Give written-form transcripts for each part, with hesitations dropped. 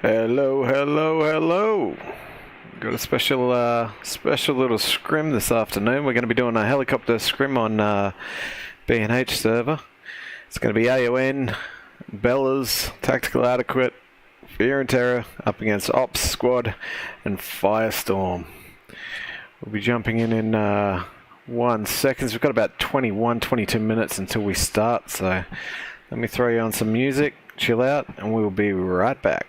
Hello, hello, hello. Got a special little scrim this afternoon. We're going to be doing a helicopter scrim on B&H server. It's going to be AON, Bellas, Tactical Adequate, Fear and Terror up against Ops Squad and Firestorm. We'll be jumping in 1 second. We've got about 22 minutes until we start, so let me throw you on some music, chill out, and we'll be right back.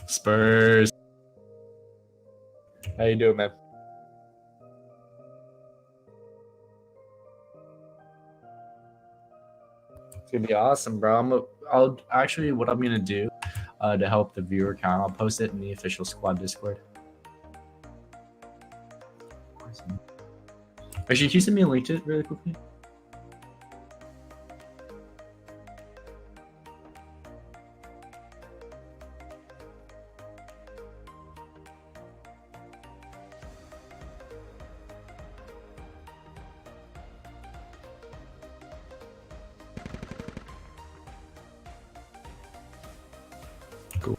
Spurs. How you doing, man? It's gonna be awesome, bro. I'll actually what I'm gonna do to help the viewer count. I'll post it in the official squad Discord. Actually, can you send me a link to it really quickly? Cool.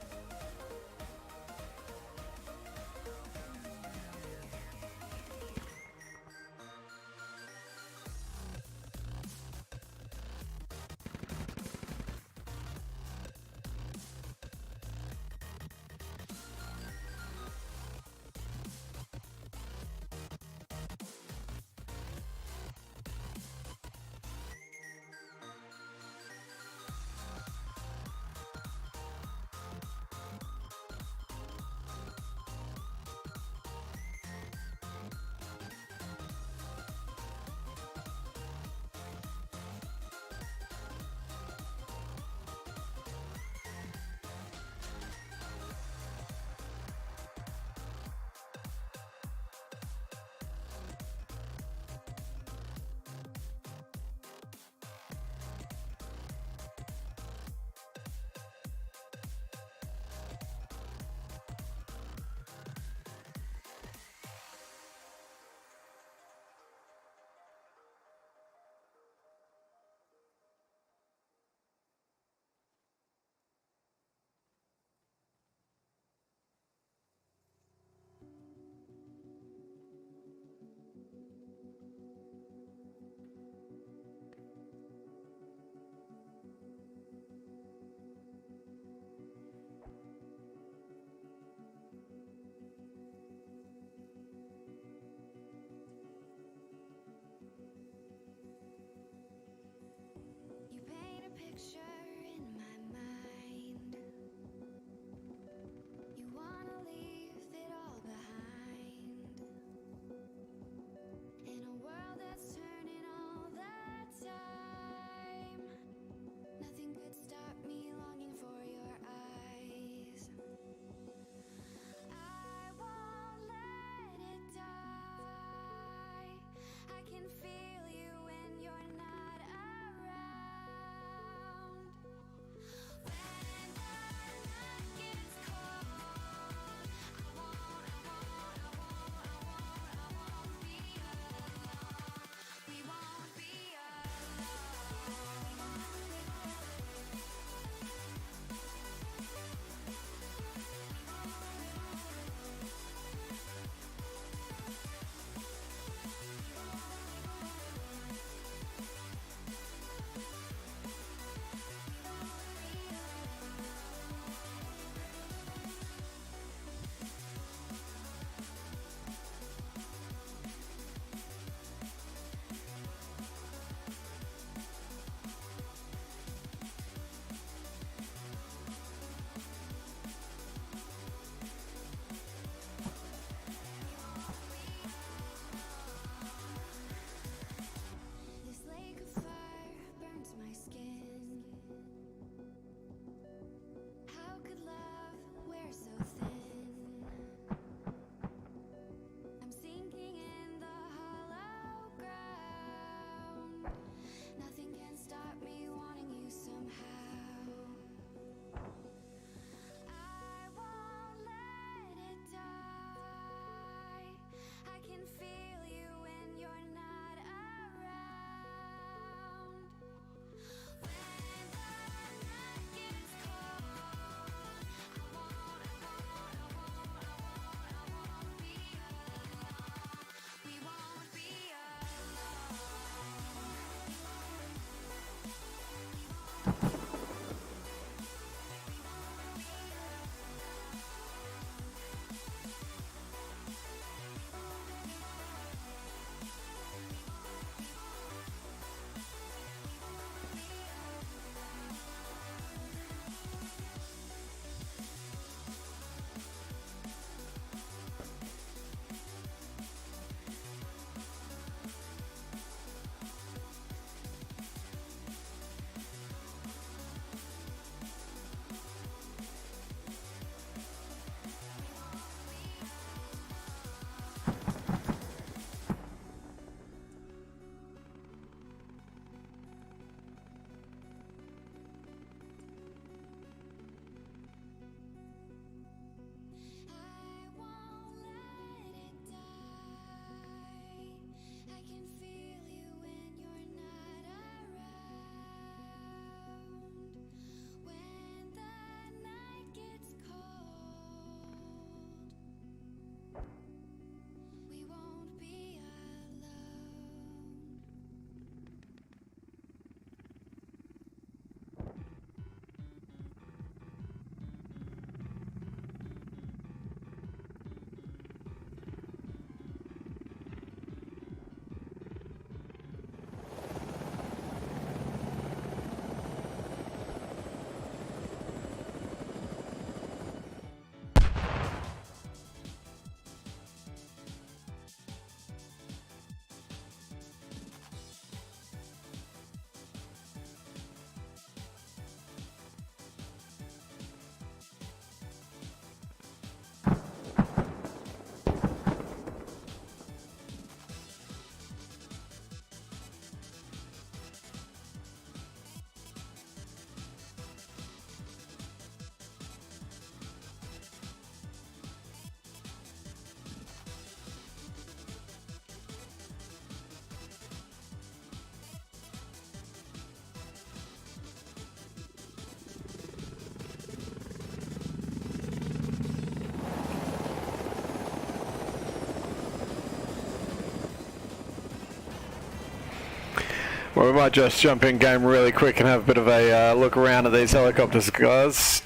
Well, we might just jump in game really quick and have a bit of a look around at these helicopters, guys.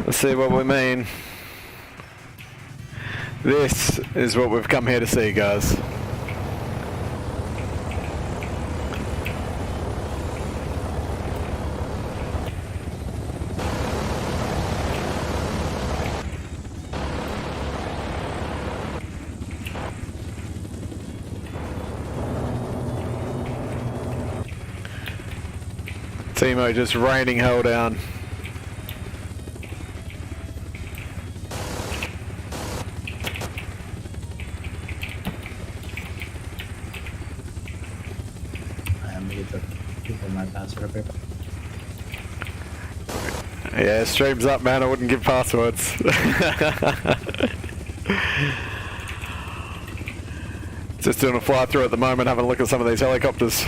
Let's see what we mean. This is what we've come here to see, guys. Timo just raining hell down. I'm gonna get the people in my password up here. Yeah, stream's up, man. I wouldn't give passwords. Just doing a fly through at the moment, having a look at some of these helicopters.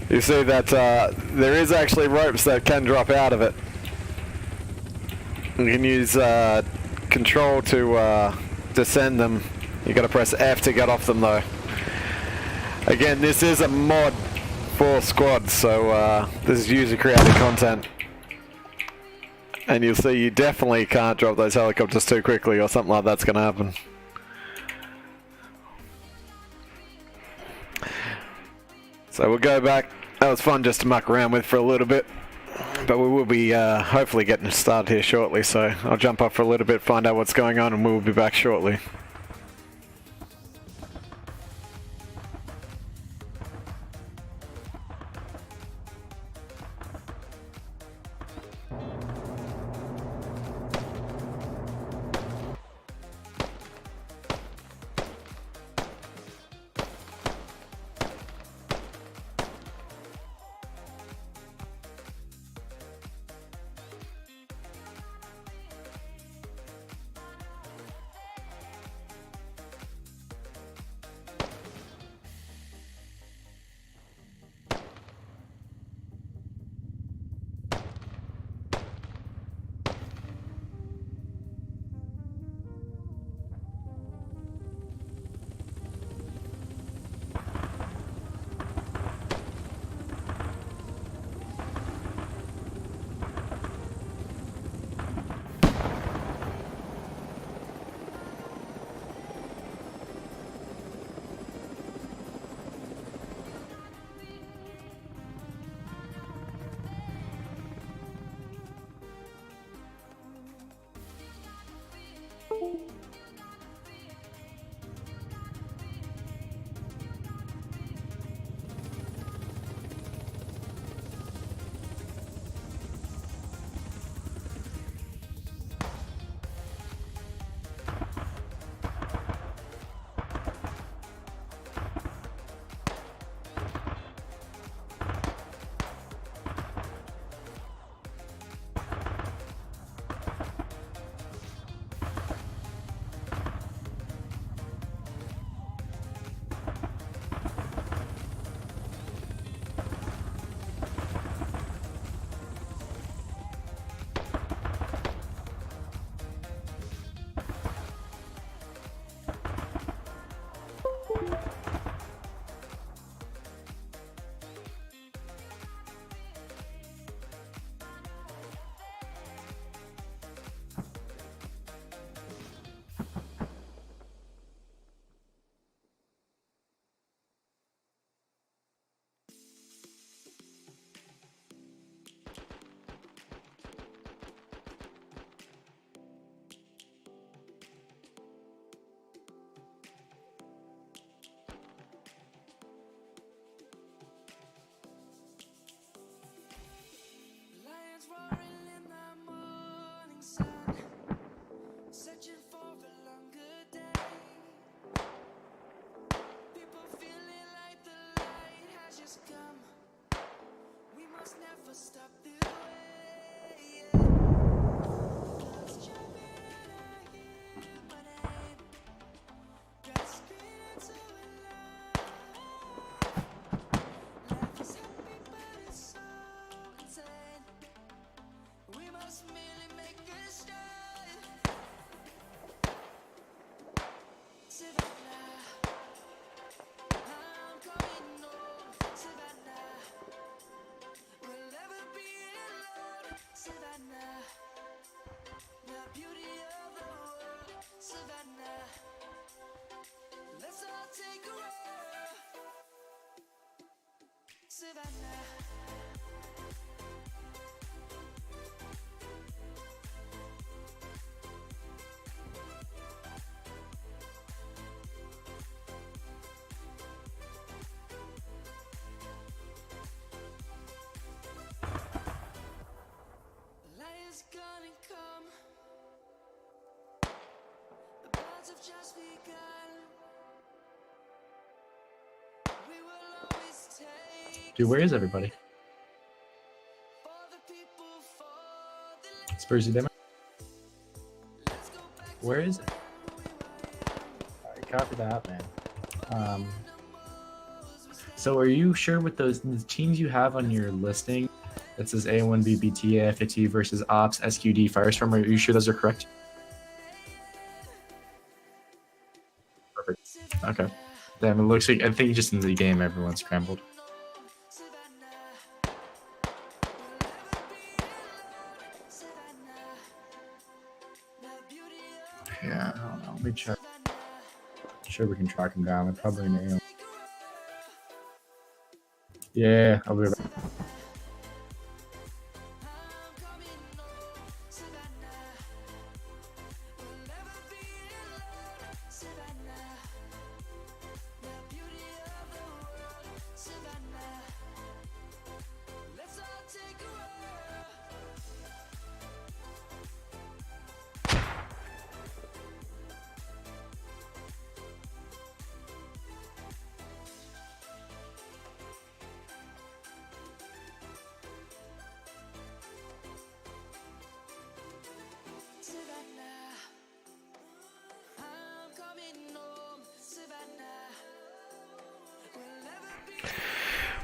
You see that there is actually ropes that can drop out of it. You can use control to descend them. You got to press F to get off them though. Again, this is a mod for squads, so this is user created content. And you'll see you definitely can't drop those helicopters too quickly or something like that's going to happen. So we'll go back. That was fun just to muck around with for a little bit. But we will be hopefully getting started here shortly, so I'll jump up for a little bit, find out what's going on, and we'll be back shortly. Dude, where is everybody? Spursy Demo? Where is it? Alright, copy that, man. So are you sure with the teams you have on your listing that says A1, BBT, AFAT versus Ops, SQD, Firestorm, are you sure those are correct? Perfect. Okay. Damn, it looks like, I think just in the game everyone's scrambled. Yeah, I don't know. Let me check. I'm sure we can track them down. They're probably in A1. Yeah, I'll be right back.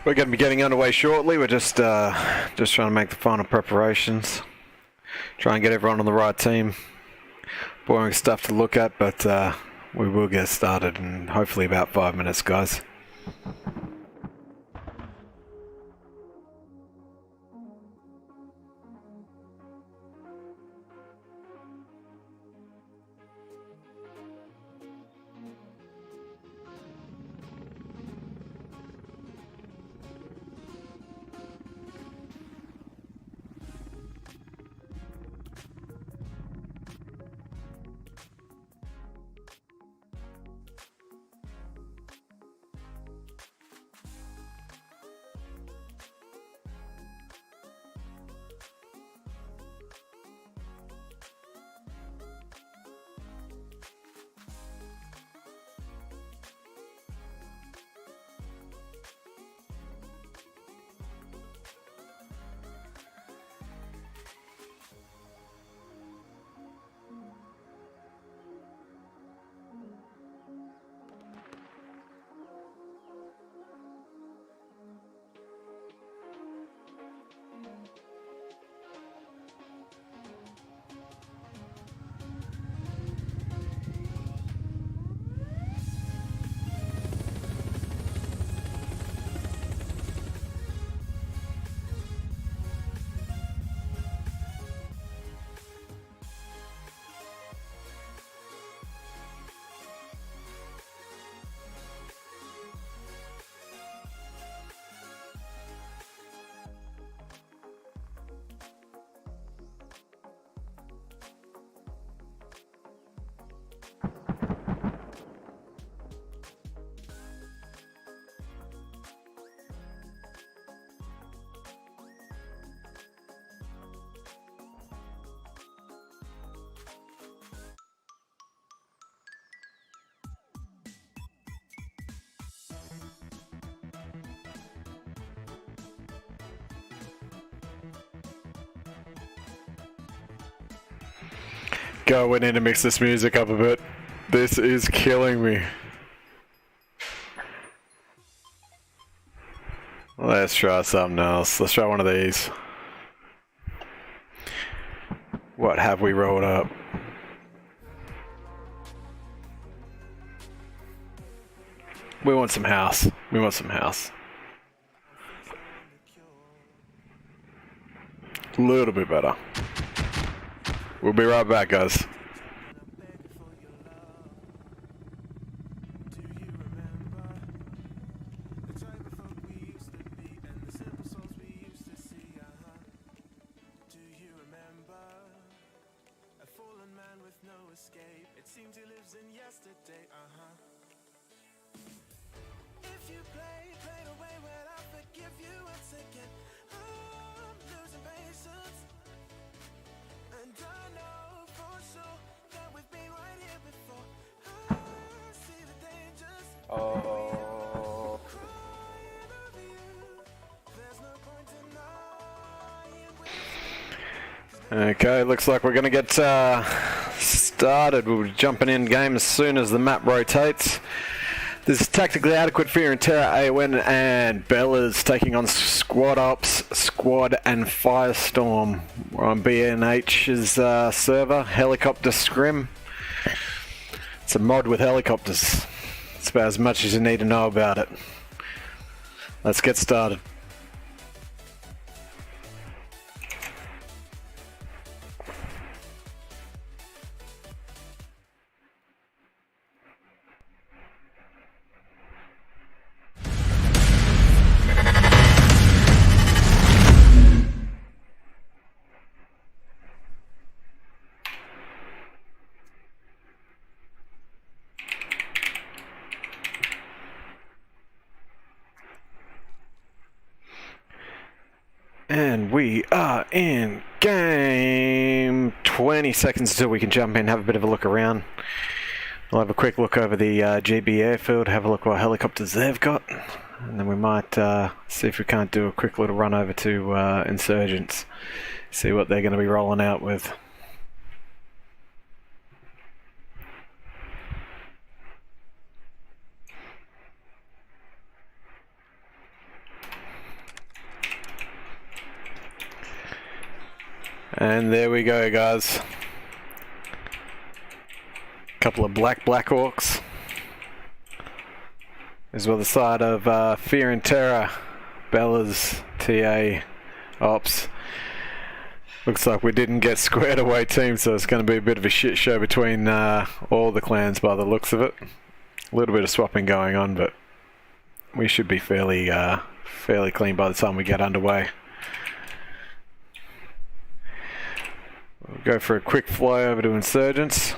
We're going to be getting underway shortly. We're just trying to make the final preparations. Try and get everyone on the right team. Boring stuff to look at, but we will get started in hopefully about 5 minutes, guys. Go, we need to mix this music up a bit. This is killing me. Let's try something else. Let's try one of these. What have we rolled up? We want some house. We want some house. A little bit better. We'll be right back, guys. Okay, looks like we're going to get started. We'll be jumping in game as soon as the map rotates. This is Tactically Adequate, Fear and Terror, AON, and Bella's taking on Squad Ops, Squad, and Firestorm. We're on BNH's server, Helicopter Scrim. It's a mod with helicopters. It's about as much as you need to know about it. Let's get started. And we are in game. 20 seconds until we can jump in, have a bit of a look around. We'll have a quick look over the GB airfield, have a look what helicopters they've got. And then we might see if we can't do a quick little run over to Insurgents. See what they're going to be rolling out with. And there we go, guys. Couple of Black Hawks. As well the side of Fear and Terror, Bella's, TA, Ops. Looks like we didn't get squared away teams, so it's going to be a bit of a shit show between all the clans by the looks of it. A little bit of swapping going on, but we should be fairly clean by the time we get underway. We'll go for a quick fly over to Insurgents.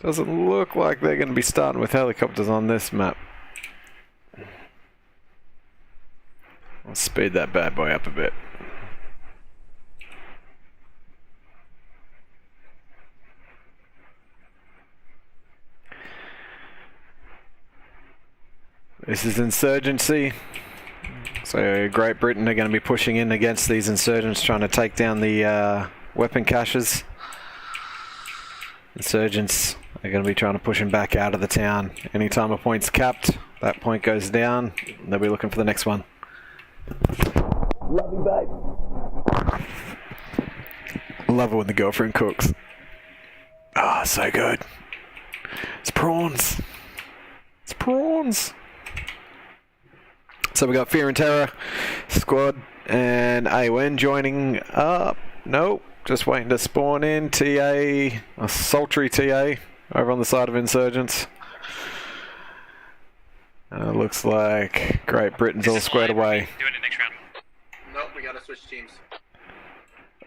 Doesn't look like they're going to be starting with helicopters on this map. I'll speed that bad boy up a bit. This is Insurgency. So Great Britain are going to be pushing in against these insurgents, trying to take down the weapon caches. Insurgents are going to be trying to push them back out of the town. Anytime a point's capped, that point goes down. They'll be looking for the next one. Love you, babe. Love it when the girlfriend cooks. Ah, oh, so good. It's prawns. It's prawns. So we got Fear and Terror, Squad, and AON joining up. Nope, just waiting to spawn in. TA, a sultry TA, over on the side of Insurgents. Looks like Great Britain's all squared away. Doing it next round. Nope, we gotta switch teams.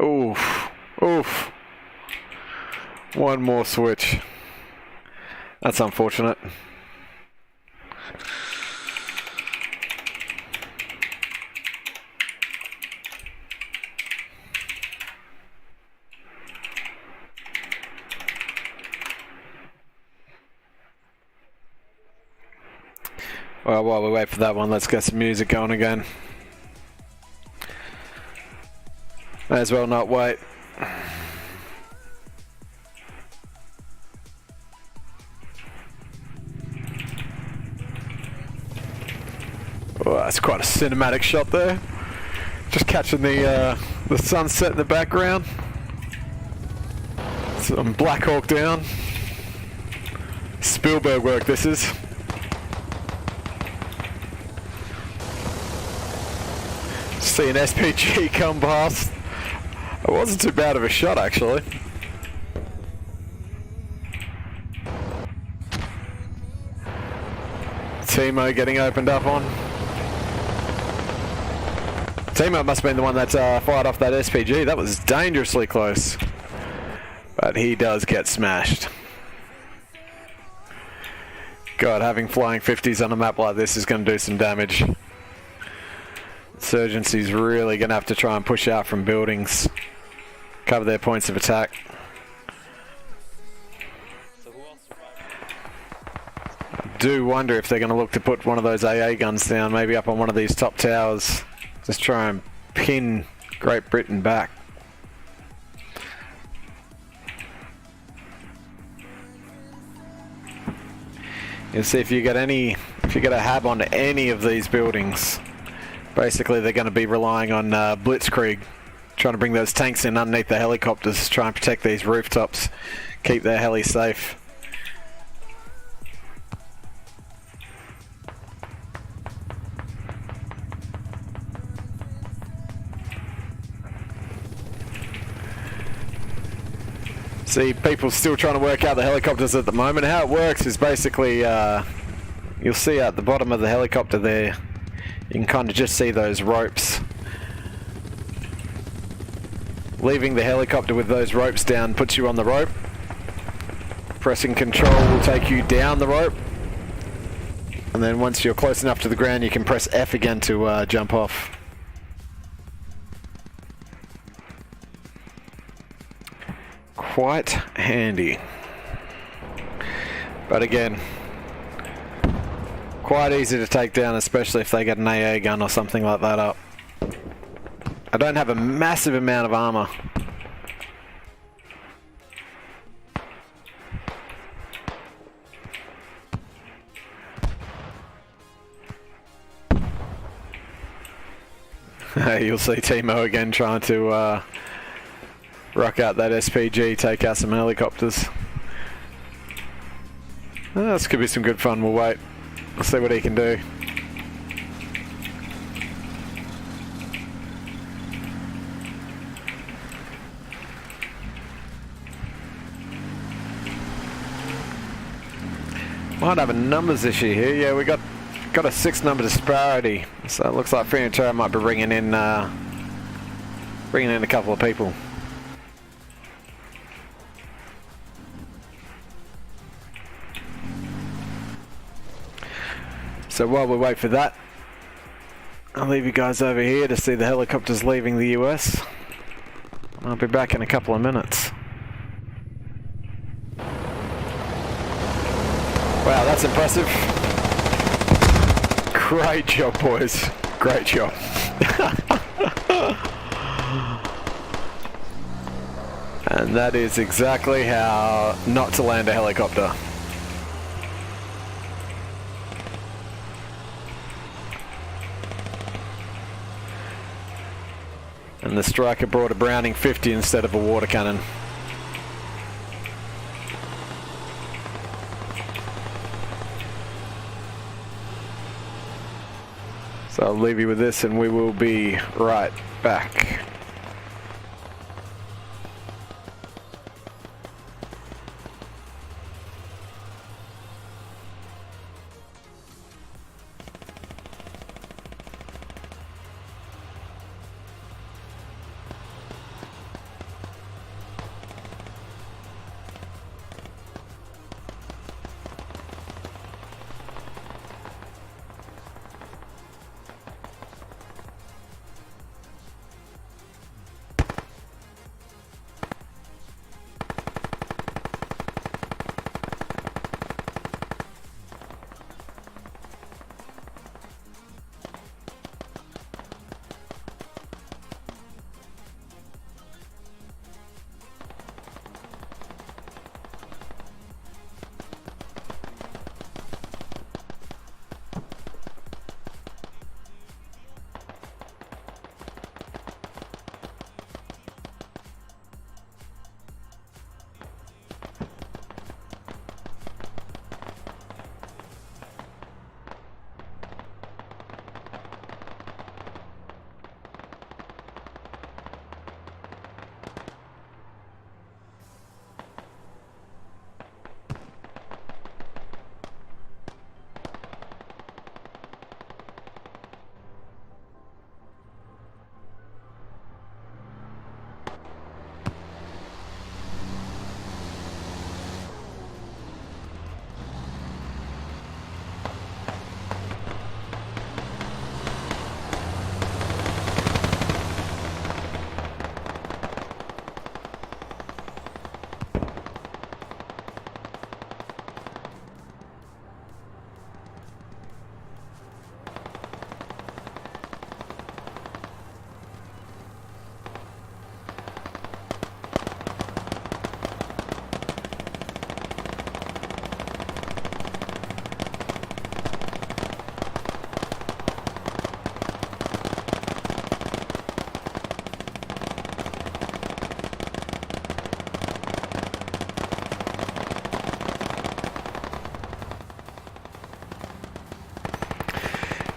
Oof, oof. One more switch. That's unfortunate. Well, while we wait for that one, let's get some music going again. May as well not wait. Oh, that's quite a cinematic shot there. Just catching the sunset in the background. Some Black Hawk Down. Spielberg work this is. See an SPG come past. It wasn't too bad of a shot, actually. Timo getting opened up on. Timo must have been the one that fired off that SPG. That was dangerously close. But he does get smashed. God, having flying 50s on a map like this is going to do some damage. Insurgency's really going to have to try and push out from buildings, cover their points of attack. I do wonder if they're going to look to put one of those AA guns down, maybe up on one of these top towers. Just try and pin Great Britain back. You'll see if you get a hab onto any of these buildings, basically they're going to be relying on Blitzkrieg, trying to bring those tanks in underneath the helicopters, try and protect these rooftops, keep their heli safe. See, people still trying to work out the helicopters at the moment. How it works is basically, you'll see at the bottom of the helicopter there, you can kind of just see those ropes. Leaving the helicopter with those ropes down puts you on the rope. Pressing control will take you down the rope. And then once you're close enough to the ground, you can press F again to jump off. Quite handy. But again, quite easy to take down, especially if they get an AA gun or something like that up. I don't have a massive amount of armor. You'll see Timo again trying to rock out that SPG, take out some helicopters. This could be some good fun, we'll wait. We'll see what he can do. Might have a numbers issue here. Yeah, we got a 6-number disparity, so it looks like Fiantura might be bringing in a couple of people. So while we wait for that, I'll leave you guys over here to see the helicopters leaving the US. I'll be back in a couple of minutes. Wow, that's impressive. Great job, boys. Great job. And that is exactly how not to land a helicopter. And the Striker brought a Browning 50 instead of a water cannon. So I'll leave you with this and we will be right back.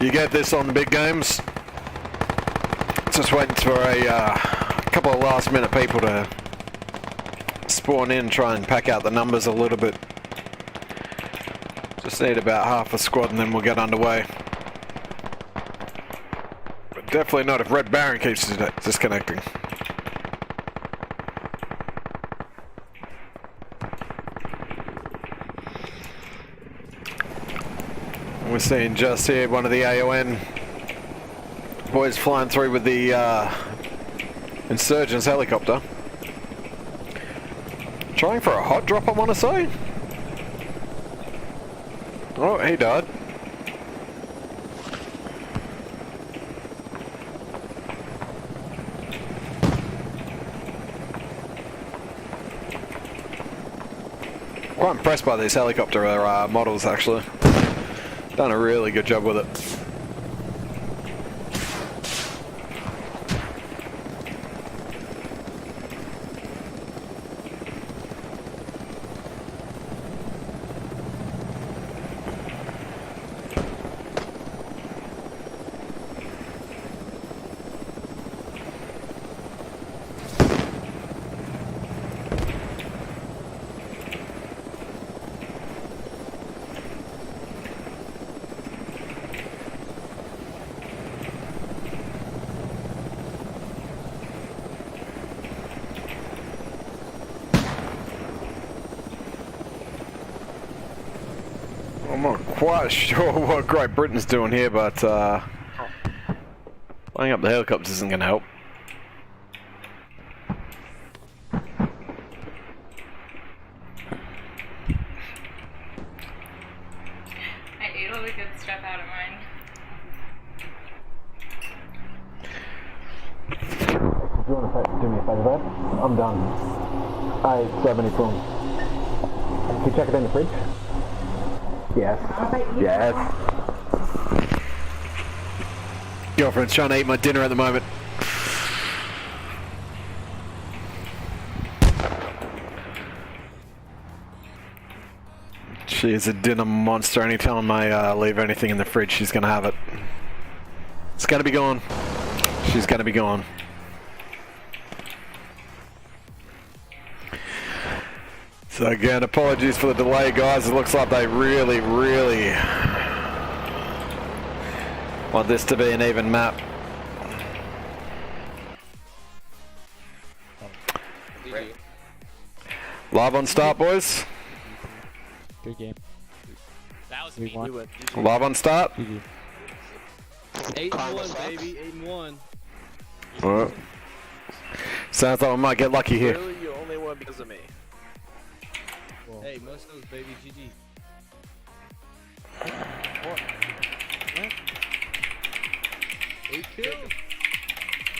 You get this on the big games. Just waiting for a couple of last minute people to spawn in, try and pack out the numbers a little bit. Just need about half a squad and then we'll get underway. But definitely not if Red Baron keeps disconnecting. We're seeing just here one of the AON boys flying through with the Insurgents helicopter. Trying for a hot drop, I want to say. Oh, he died. Quite impressed by these helicopter models, actually. Done a really good job with it. I'm not quite sure what Great Britain's doing here, but flying up the helicopters isn't going to help. I ate all the good stuff out of mine. Do you want to do me a favour, babe? I'm done. I ate 70 prawns. Can you check it in the fridge? Yes. Yes. Girlfriend's trying to eat my dinner at the moment. She is a dinner monster. Anytime I leave anything in the fridge, she's going to have it. It's going to be gone. She's going to be gone. So again, apologies for the delay, guys. It looks like they really want this to be an even map. Live on start, boys. Good game. That was We me. won. Live on start. 8-1, baby. 8-1. Alright. Sounds like we might get lucky here. Really, you only won because of me. Hey, most of those, baby. GG. What? 8 kills.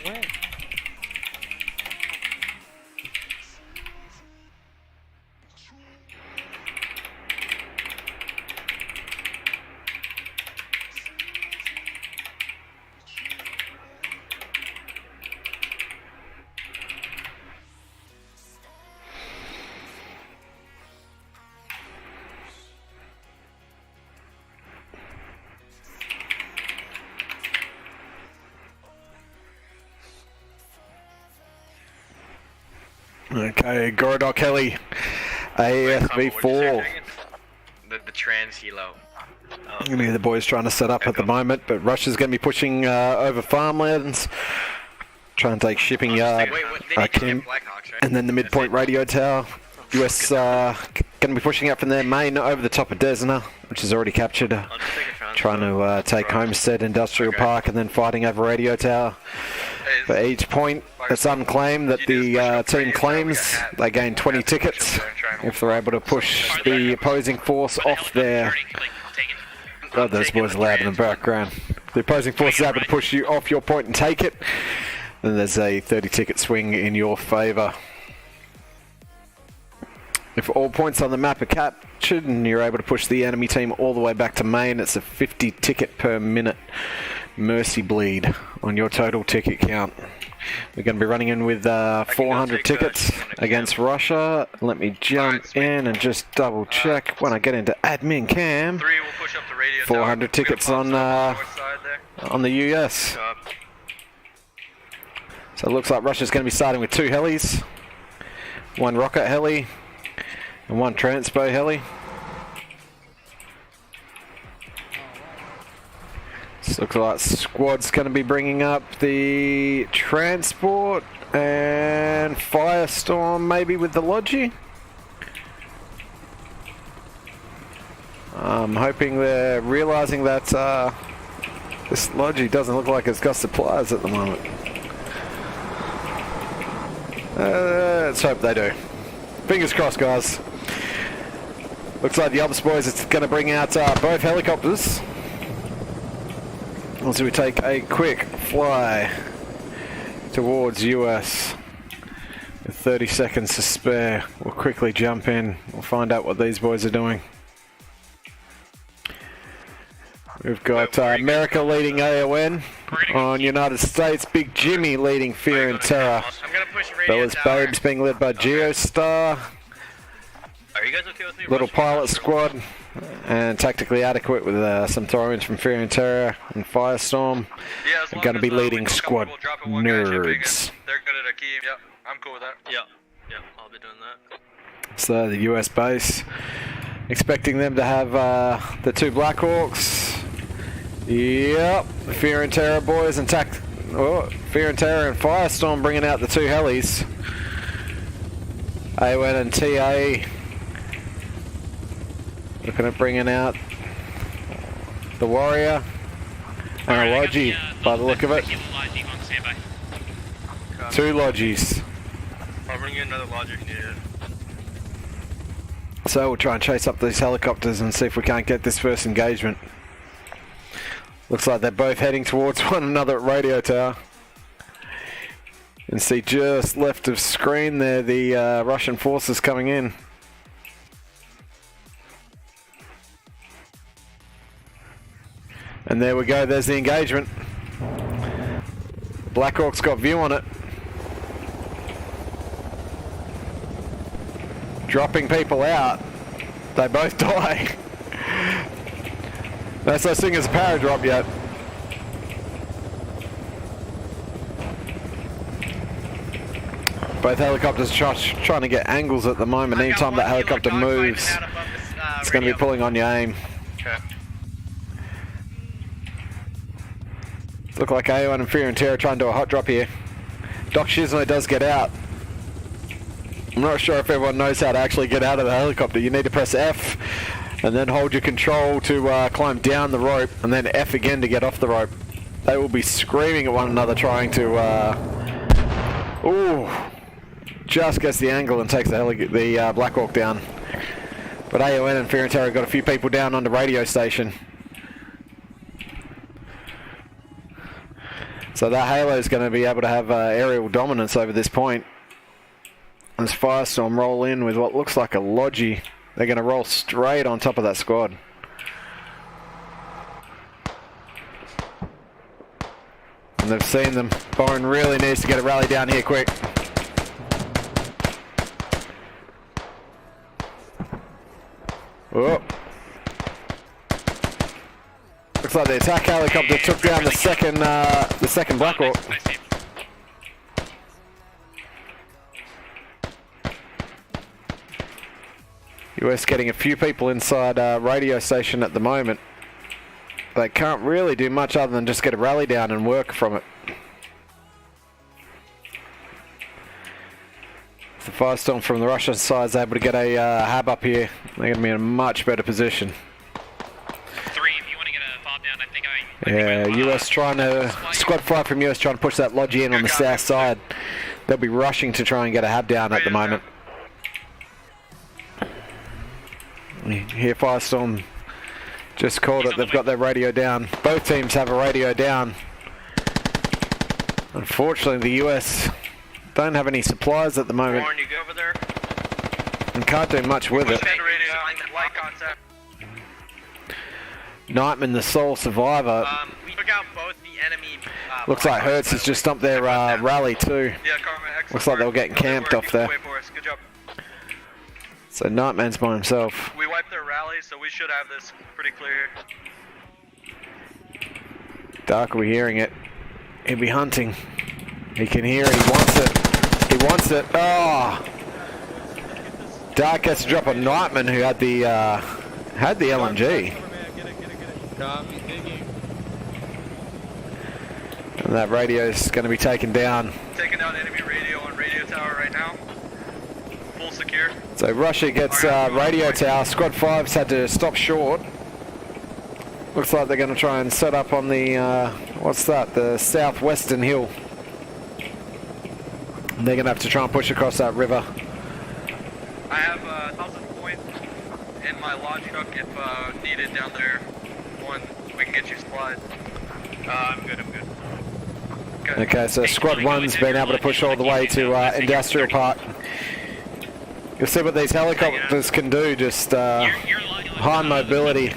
When? Okay, Gorodok Heli, ASV4. The trans helo. Any of the boys trying to set up at the moment, but Russia's going to be pushing over farmlands, trying to take shipping yard, Wait, what? They need to Kim, get Blackhawks, right? and then the midpoint radio tower. US going to be pushing up from their main over the top of Desna, which is already captured. I'll just take a transfer. Trying to take Homestead Industrial Park and then fighting over radio tower. For each point that's unclaimed that the team claims, they gain 20 tickets if they're able to push the opposing force off their... God, those boys are loud in the background. If the opposing force is able to push you off your point and take it, then there's a 30 ticket swing in your favour. If all points on the map are captured and you're able to push the enemy team all the way back to main, it's a 50 ticket per minute mercy bleed on your total ticket count. We're going to be running in with 400 tickets against Russia. Let me jump in and just double check when I get into admin cam. 3 will push up the radio 400 tickets on on the US. Job. So it looks like Russia's going to be starting with 2 helis. 1 rocket heli and 1 transpo heli. This looks like squad's going to be bringing up the transport and Firestorm maybe with the Logi. I'm hoping they're realizing that this Logi doesn't look like it's got supplies at the moment. Let's hope they do. Fingers crossed, guys. Looks like the Ops boys is going to bring out both helicopters. As we take a quick fly towards US. With 30 seconds to spare, we'll quickly jump in. We'll find out what these boys are doing. We've got America leading AON. On United States, Big Jimmy leading Fear and Terror. I'm gonna push radio Bella's tower. Babes being led by Geostar. Are you guys okay with me? Little rushing Pilot down? Squad. And Tactically Adequate with some throw-ins from Fear and Terror and Firestorm. Yeah, as They're long going to as, be we leading feel squad comfortable dropping one guy shipping nerds. and they're good at a key. Yep, I'm cool with that. Yep, I'll be doing that. So the US base. Expecting them to have the 2 Blackhawks. Yep, the Fear and Terror boys and Fear and Terror and Firestorm bringing out the 2 helis. AON and TA looking at bringing out the Warrior and a Logi by the look of it. 2 Logis. I'll bring you another logic needed. So we'll try and chase up these helicopters and see if we can't get this first engagement. Looks like they're both heading towards one another at radio tower. And see just left of screen there the Russian forces coming in. And there we go, there's the engagement. Blackhawk's got view on it. Dropping people out. They both die. No such thing as a paradrop yet. Both helicopters trying to get angles at the moment. Anytime that helicopter moves, it's going to be pulling on your aim. Okay. Look like AON and Fear and Terror trying to do a hot drop here. Doc Shizno does get out. I'm not sure if everyone knows how to actually get out of the helicopter. You need to press F and then hold your control to climb down the rope and then F again to get off the rope. They will be screaming at one another trying to... Ooh! Just gets the angle and takes the Black Hawk down. But AON and Fear and Terror got a few people down on the radio station. So that Halo is going to be able to have aerial dominance over this point. As Firestorm roll in with what looks like a Logi. They're going to roll straight on top of that squad. And they've seen them. Boren really needs to get a rally down here quick. Oh. Looks like the attack helicopter took down the second Black Hawk. US getting a few people inside radio station at the moment. They can't really do much other than just get a rally down and work from it. If the Firestorm from the Russian side is able to get a hab up here, they're going to be in a much better position. 3, if you want to get a fob down, I think US trying to, squad 5 from US trying to push that Logi in on the south side. They'll be rushing to try and get a hab down at the moment. Here Firestorm just called it, they've got their radio down. Both teams have a radio down. Unfortunately the US don't have any supplies at the moment Warren, you go over there. and can't do much with it. Send radio, light contact. Nightman, the sole survivor. We took out both the enemy. Looks like Hertz has just stumped their rally too. Yeah, Carmen, excellent. Looks like they were getting camped off there. Wait for us. Good job. So Nightman's by himself. We wiped their rally, so we should have this pretty clear here. Dark will be hearing it. He'll be hunting. He can hear it. He wants it. He wants it. Oh! Dark has to drop a Nightman who had the LMG. Copy, digging. And that radio's going to be taken down. Taking down enemy radio on radio tower right now. Full secure. So Russia gets radio tower. Squad 5's had to stop short. Looks like they're going to try and set up on the, what's that, the southwestern hill. They're going to have to try and push across that river. I have 1,000 points in my launch truck if needed down there. One, we can get you supplies. I'm good, I'm good. Okay, so Squad 1's been able to push all the way to Industrial Park. You'll see what these helicopters can do, just high mobility,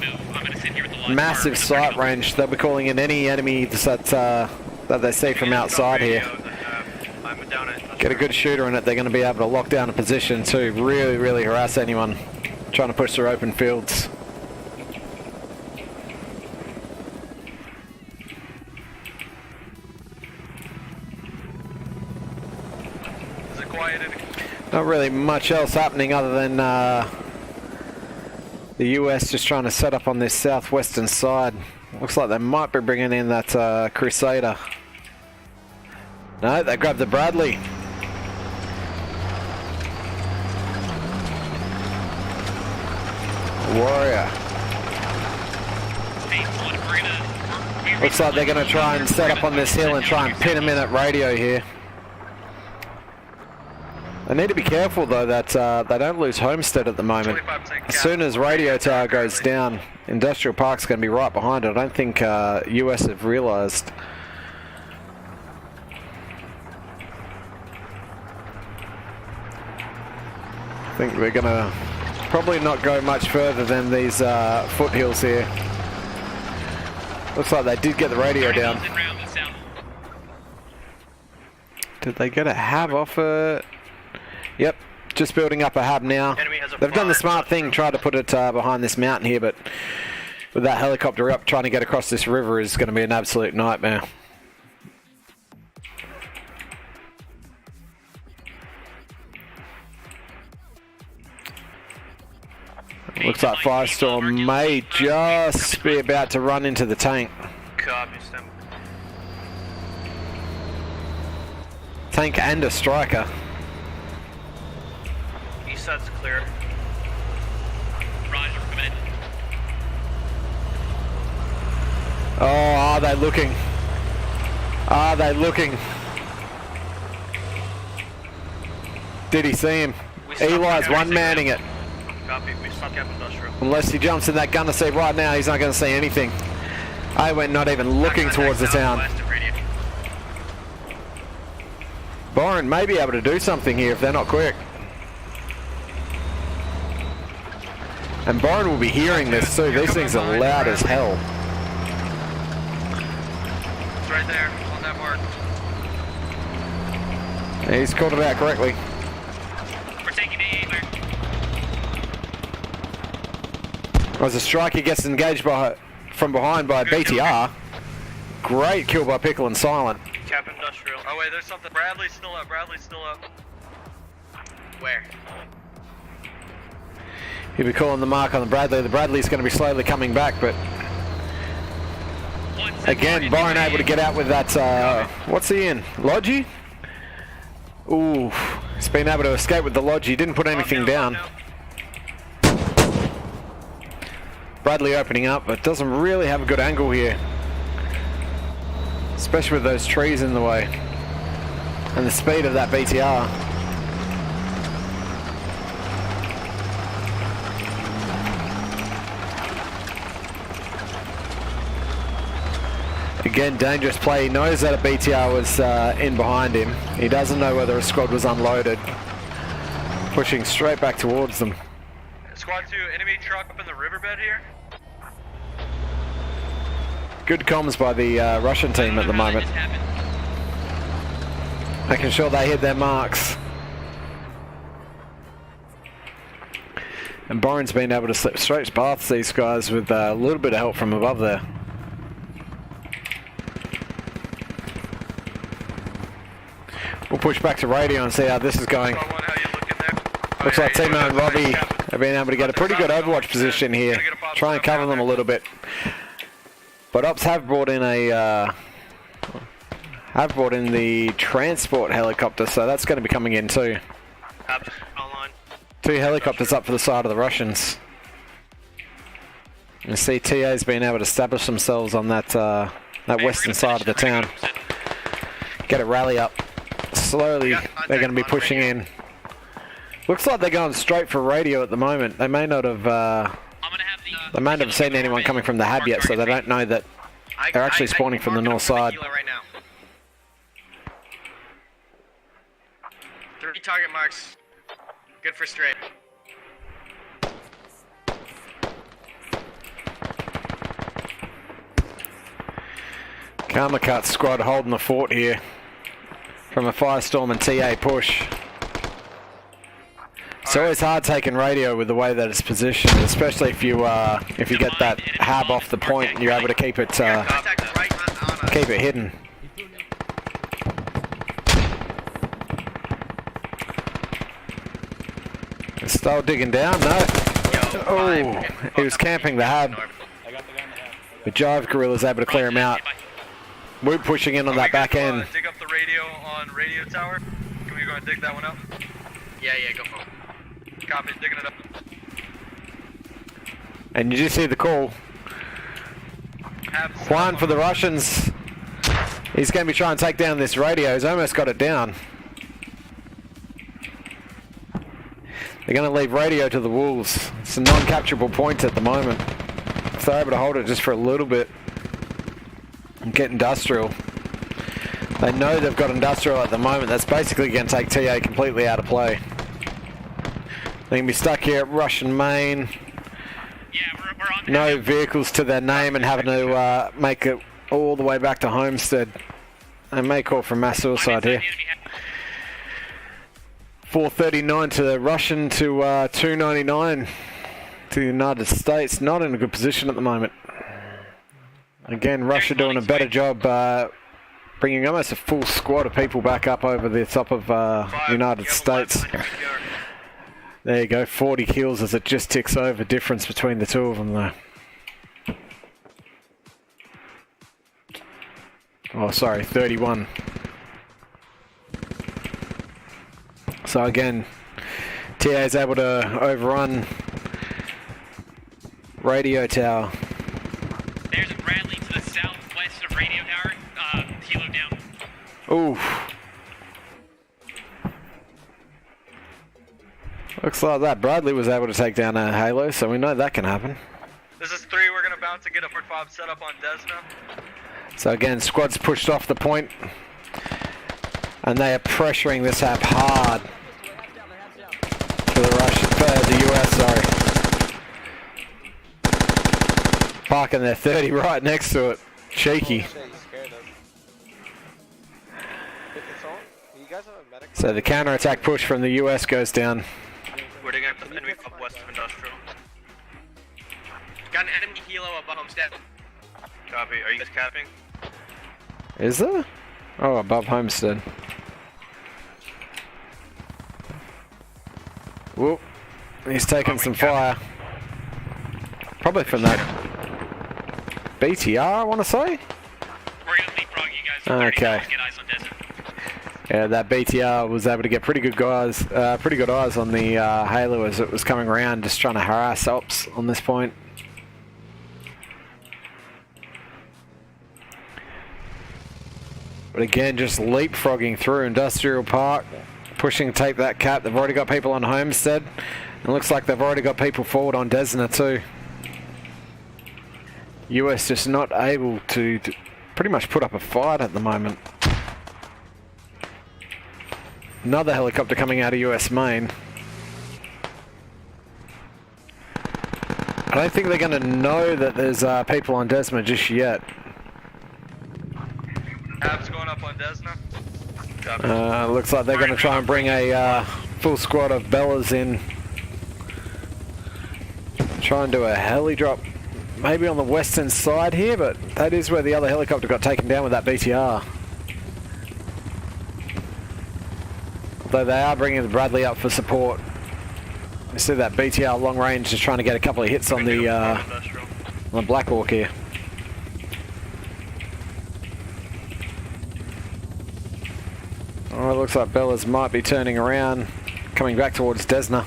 massive sight range. They'll be calling in any enemy that they see from outside here. Get a good shooter in it, they're going to be able to lock down a position to really, really harass anyone trying to push through open fields. Is it quiet? Not really much else happening other than the US just trying to set up on this southwestern side. Looks like they might be bringing in that Crusader. No, they grabbed the Bradley. Warrior. Looks like they're going to try and set up on this hill and try and pin him in at radio here. They need to be careful though that they don't lose Homestead at the moment. As soon as radio tower goes down, Industrial Park's going to be right behind it. I don't think US have realised. I think we're going to probably not go much further than these foothills here. Looks like they did get the radio down. Did they get a hab off it? Yep, just building up a hub now. They've done the smart thing, tried to put it behind this mountain here, but with that helicopter up, trying to get across this river is going to be an absolute nightmare. Looks like Firestorm may just be about to run into the tank. Copy, Stem. Tank and a striker. East side's clear. Roger, come in. Oh, are they looking? Are they looking? Did he see him? Eli's one-manning it. Copy, we stuck up industrial. Unless he jumps in that gunner seat right now, he's not going to see anything. I went not even looking towards the town. Byron may be able to do something here if they're not quick. And Byron will be hearing this too. These things are loud as hell. It's right there on that mark. He's called it out correctly. We're taking A, Mark. As a striker gets engaged from behind by BTR. Great kill by Pickle and Silent. Cap industrial. Oh wait, there's something. Bradley's still up. Bradley's still up. Where? He'll be calling the mark on the Bradley. The Bradley's going to be slowly coming back, but again, Byron able to get out with that. What's he in? Logi? Ooh, he's been able to escape with the Logi. Didn't put anything down. Bradley opening up, but doesn't really have a good angle here. Especially with those trees in the way. And the speed of that BTR. Again, dangerous play. He knows that a BTR was in behind him. He doesn't know whether a squad was unloaded. Pushing straight back towards them. Squad 2, enemy truck up in the riverbed here. Good comms by the Russian team at the moment. Making sure they hit their marks. And Byron's been able to slip straight past these guys with a little bit of help from above there. We'll push back to radio and see how this is going. Squad 1, how you looking there? Looks like Okay, Timo and Robbie Captain. have been able to get a pretty good Overwatch position here. Try and cover them a little bit. But Ops have brought in the transport helicopter, so that's going to be coming in too. Up, online. 2 helicopters up for the side of the Russians. You see TA's been able to establish themselves on that western side of the town. Get a rally up. Slowly, they're going to be pushing in. Looks like they're going straight for radio at the moment. They may not have, they may not have seen anyone coming from the hab yet, so they don't know that they're actually spawning from the north side. Right now. 3 target marks. Good for straight. Karmacut squad holding the fort here from a Firestorm and TA push. It's always hard taking radio with the way that it's positioned, especially if you get that hab off the point and you're able to keep it Contact right on us. keep it hidden. Still digging down, no. Oh, he was camping the hab. The Jive Gorilla's able to clear him out. We're pushing in on that back end. Dig up the radio on radio tower. Can we go and dig that one up? Yeah, go for it. Copy, digging it up. And you just hear the call. Juan for the Russians. He's going to be trying to take down this radio. He's almost got it down. They're going to leave radio to the Wolves. It's a non-capturable point at the moment. If they're able to hold it just for a little bit and get industrial. They know they've got industrial at the moment. That's basically going to take TA completely out of play. They can be stuck here at Russian Main. Yeah, we're on. No vehicles to their name and having to make it all the way back to Homestead. They may call for mass suicide here. 439 to the Russian to 299 to the United States. Not in a good position at the moment. Again, Russia doing a better job bringing almost a full squad of people back up over the top of United States. There you go, 40 kills as it just ticks over. Difference between the two of them though. Oh, sorry, 31. So again, TA is able to overrun radio tower. There's a Bradley to the southwest of radio tower. Helo down. Oof. Looks like that Bradley was able to take down a Halo, so we know that can happen. This is 3, we're gonna bounce to get a 45 set up on Desna. So again, squad's pushed off the point, and they are pressuring this app hard for the Russian, for the US, sorry. Parking their 30 right next to it. Cheeky. So the counter-attack push from the US goes down. We're digging up the enemy up west of industrial. Got an enemy helo above Homestead. Copy, are you guys capping? Is there? Oh, above Homestead. Whoop. He's taking some fire. Probably from that BTR, I want to say? We're gonna leapfrog you guys. For 30 Okay. minutes, get eyes on Desert. Yeah, that BTR was able to get pretty good eyes on the Halo as it was coming around, just trying to harass Ops on this point. But again, just leapfrogging through Industrial Park, pushing to take that cap. They've already got people on Homestead. It looks like they've already got people forward on Desna too. US just not able to pretty much put up a fight at the moment. Another helicopter coming out of US main. I don't think they're going to know that there's people on Desna just yet. Abs going up on Desna. Looks like they're going to try and bring a full squad of Bellas in. Try and do a heli drop maybe on the western side here, but that is where the other helicopter got taken down with that BTR. though they are bringing the Bradley up for support. You see that BTR long range is trying to get a couple of hits on the Black Hawk here. Oh, it looks like Bellas might be turning around, coming back towards Desna.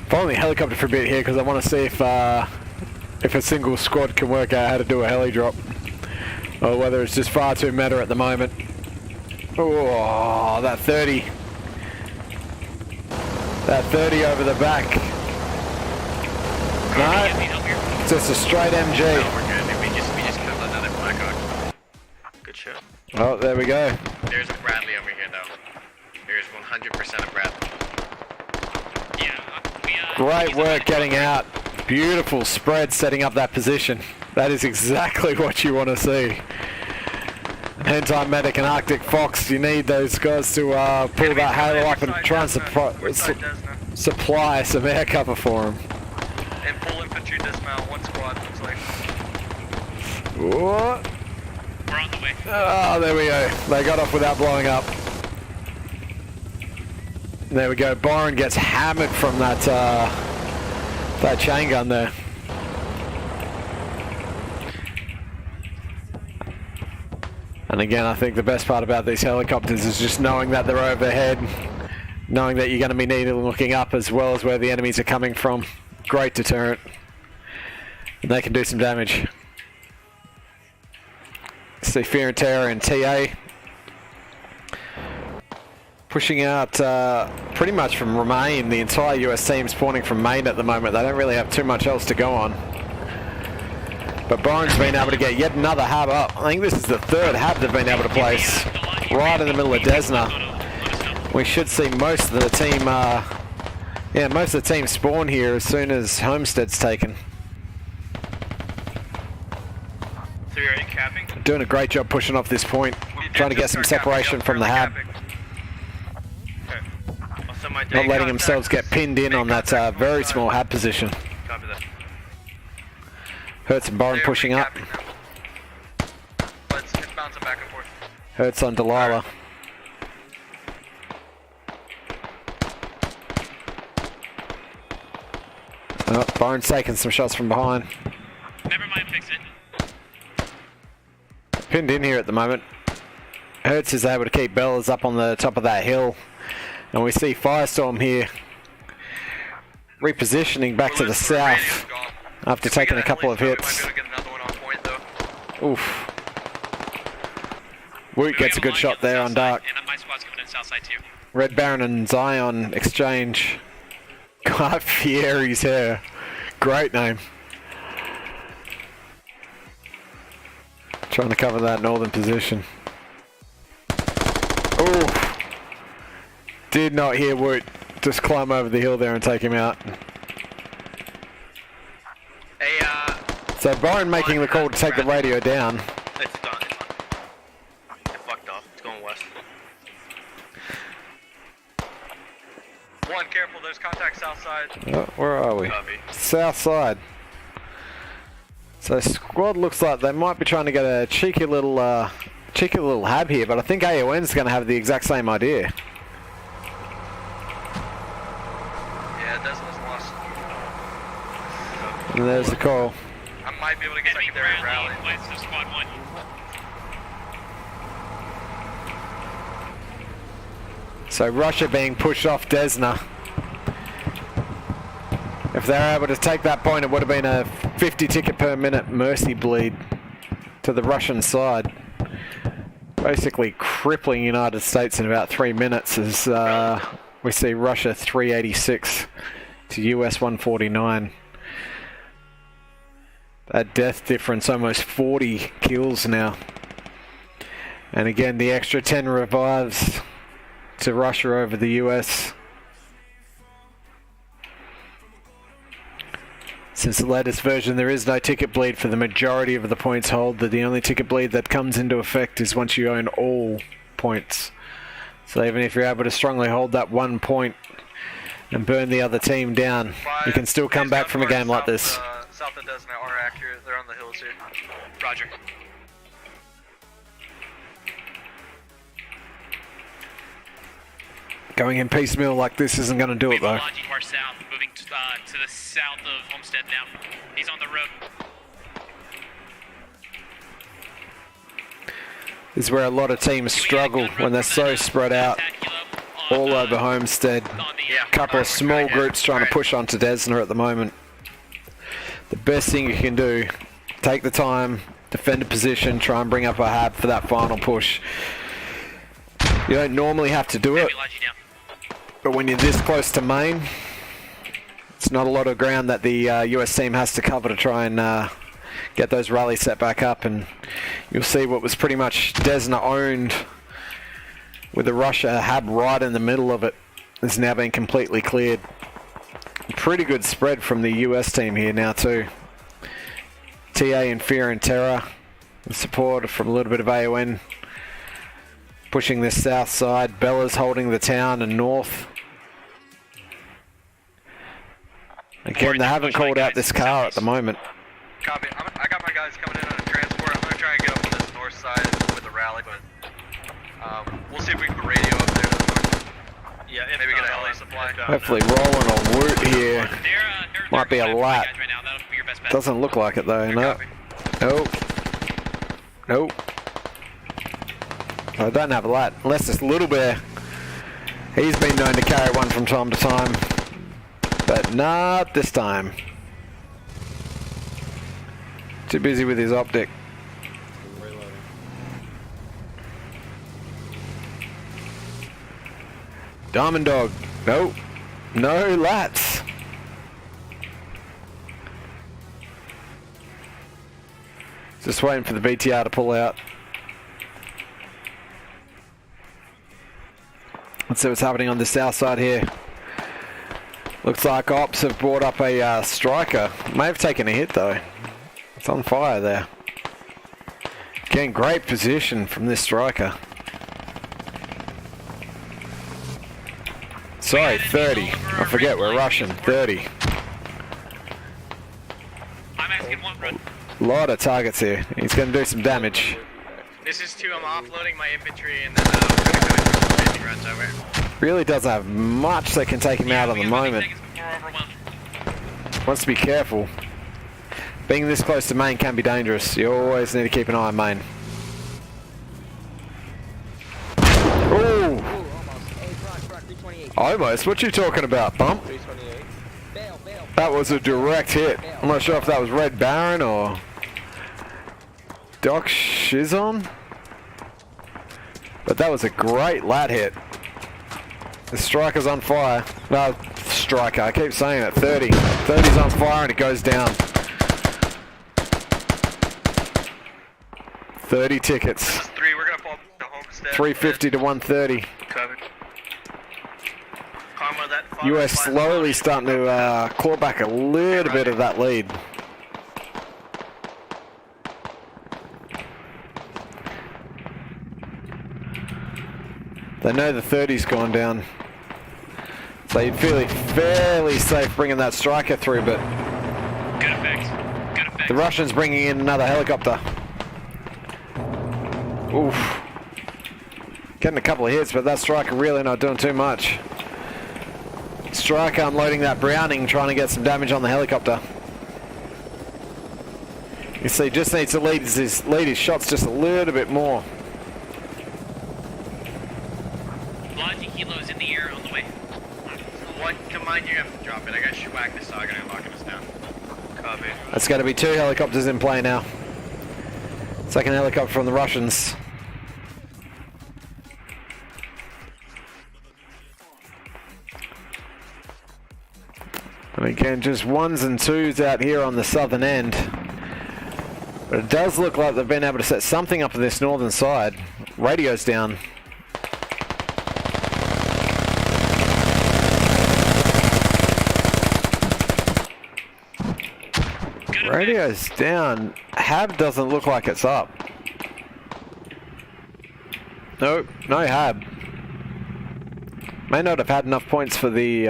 Following the helicopter for a bit here because I want to see if a single squad can work out how to do a heli drop, or whether it's just far too meta at the moment. Oh, that 30. That 30 over the back. No, it's just a straight MG. No, we're good. We just killed another Blackhawk. Good shot. Oh, there we go. There's a Bradley over here, though. There's 100% a Bradley. Great work getting out. Beautiful spread setting up that position. That is exactly what you want to see. Hentai Medic and Arctic Fox, you need those guys to pull that halo up and try and supply some air cover for them. And full infantry dismount, one squad looks like. What? We're on the way. Oh, there we go. They got off without blowing up. There we go. Byron gets hammered from that that chain gun there. And again, I think the best part about these helicopters is just knowing that they're overhead, knowing that you're going to be needing looking up as well as where the enemies are coming from. Great deterrent. And they can do some damage. See Fear and Terror and TA pushing out pretty much from Remain. The entire US team spawning from Maine at the moment. They don't really have too much else to go on. But Byron's been able to get yet another hab up. I think this is the third hab they've been able to place right in the middle of Desna. We should see most of the team, most of the team spawn here as soon as Homestead's taken. So you're in capping? Doing a great job pushing off this point, trying to get some separation from the hab. Not letting themselves get pinned in on that very small hab position. Copy that. Hertz and Byron pushing up. It's bouncing back and forth. Hertz on Delilah. Oh, Byron's taking some shots from behind. Never mind, fix it. Pinned in here at the moment. Hertz is able to keep Bellas up on the top of that hill. And we see Firestorm here repositioning back to the south after taking a couple of hits. Oof. Woot gets a good shot there on Dark. And my squad's coming in south side too. Red Baron and Zion exchange. God, Fieri's hair. Great name. Trying to cover that northern position. Oof. Did not hear Woot just climb over the hill there and take him out. Hey, So Byron making the call to take the radio down. it's done. It fucked off. It's going west. One, careful. There's contact south side. Oh, where are we? Copy. South side. So squad looks like they might be trying to get a cheeky little hab here, but I think AON's going to have the exact same idea. Yeah, Desmond's lost. And there's the call. I might be able to get Enemy secondary rally. Bradley, flights to squad 1. So Russia being pushed off Desna. If they're able to take that point, it would have been a 50 ticket per minute mercy bleed to the Russian side. Basically crippling United States in about 3 minutes as we see Russia 386 to US 149. That death difference, almost 40 kills now. And again, the extra 10 revives to Russia over the US. Since the latest version, there is no ticket bleed for the majority of the points hold. The only ticket bleed that comes into effect is once you own all points. So even if you're able to strongly hold that 1 point and burn the other team down, you can still come back from a game like this. South of Desna are accurate. They're on the the hills here. Roger. Going in piecemeal like this isn't going to do We it have a though. Logi to our south, moving to the south of Homestead now. He's on the road. This is where a lot of teams struggle when they're so spread out all over Homestead. Couple of small groups trying to push onto Desna at the moment. The best thing you can do, take the time, defend a position, try and bring up a hab for that final push. You don't normally have to do it, but when you're this close to main, it's not a lot of ground that the US team has to cover to try and get those rallies set back up, and you'll see what was pretty much Desna owned with the Russia hab right in the middle of it has now been completely cleared. Pretty good spread from the US team here now too. TA in Fear and Terror, with support from a little bit of AON pushing this south side. Bella's holding the town and north. Again, they haven't called out this car at the moment. Copy. I got my guys coming in on a transport. I'm gonna try and get up on this north side with the rally, but we'll see if we can put radio up there to the north. Yeah, maybe get a heli supply. Hopefully rolling a Woot here. Might be a lat. Right now. That'll be your best bet. Doesn't look like it though, no. Copy. Nope. Nope. I don't have a lat, unless it's Little Bear. He's been known to carry one from time to time, but not this time. Too busy with his optic. Diamond Dog. Nope. No lats. Just waiting for the BTR to pull out. Let's see what's happening on the south side here. Looks like Ops have brought up a striker. May have taken a hit though. It's on fire there. Again, great position from this striker. Sorry, 30. I forget, we're Russian. 30. I'm asking one run. Lot of targets here. He's going to do some damage. This is 2. I'm offloading my infantry and then we're gonna go into the runs over. Really doesn't have much that can take him out at the moment. Wants to be careful. Being this close to main can be dangerous. You always need to keep an eye on main. Ooh! Almost. What you talking about, Bump? That was a direct hit. I'm not sure if that was Red Baron or Doc Shizon, but that was a great lat hit. The striker's on fire. No, striker, I keep saying it. 30. 30's on fire and it goes down. 30 tickets. 3, we're gonna fall to Homestead. 350 to 130. Covered. Karma, that US slowly starting to claw back a little bit of that lead. They know the 30's gone down, so you'd feel it fairly safe bringing that striker through, but Good effect. Good effect. the Russians bringing in another helicopter. Oof. Getting a couple of hits, but that striker really not doing too much. Striker unloading that Browning, trying to get some damage on the helicopter. You see, just needs to lead his shots just a little bit more. Logi Kilo's in the air on the way. One to mind, you have to drop it. I gotta whack this dog and I'm locking us down. Copy. That's got to be 2 helicopters in play now. Second helicopter from the Russians. And again, just 1s and 2s out here on the southern end. But it does look like they've been able to set something up on this northern side. Radio's down. Radio's down. Hab doesn't look like it's up. Nope, no Hab. May not have had enough points for the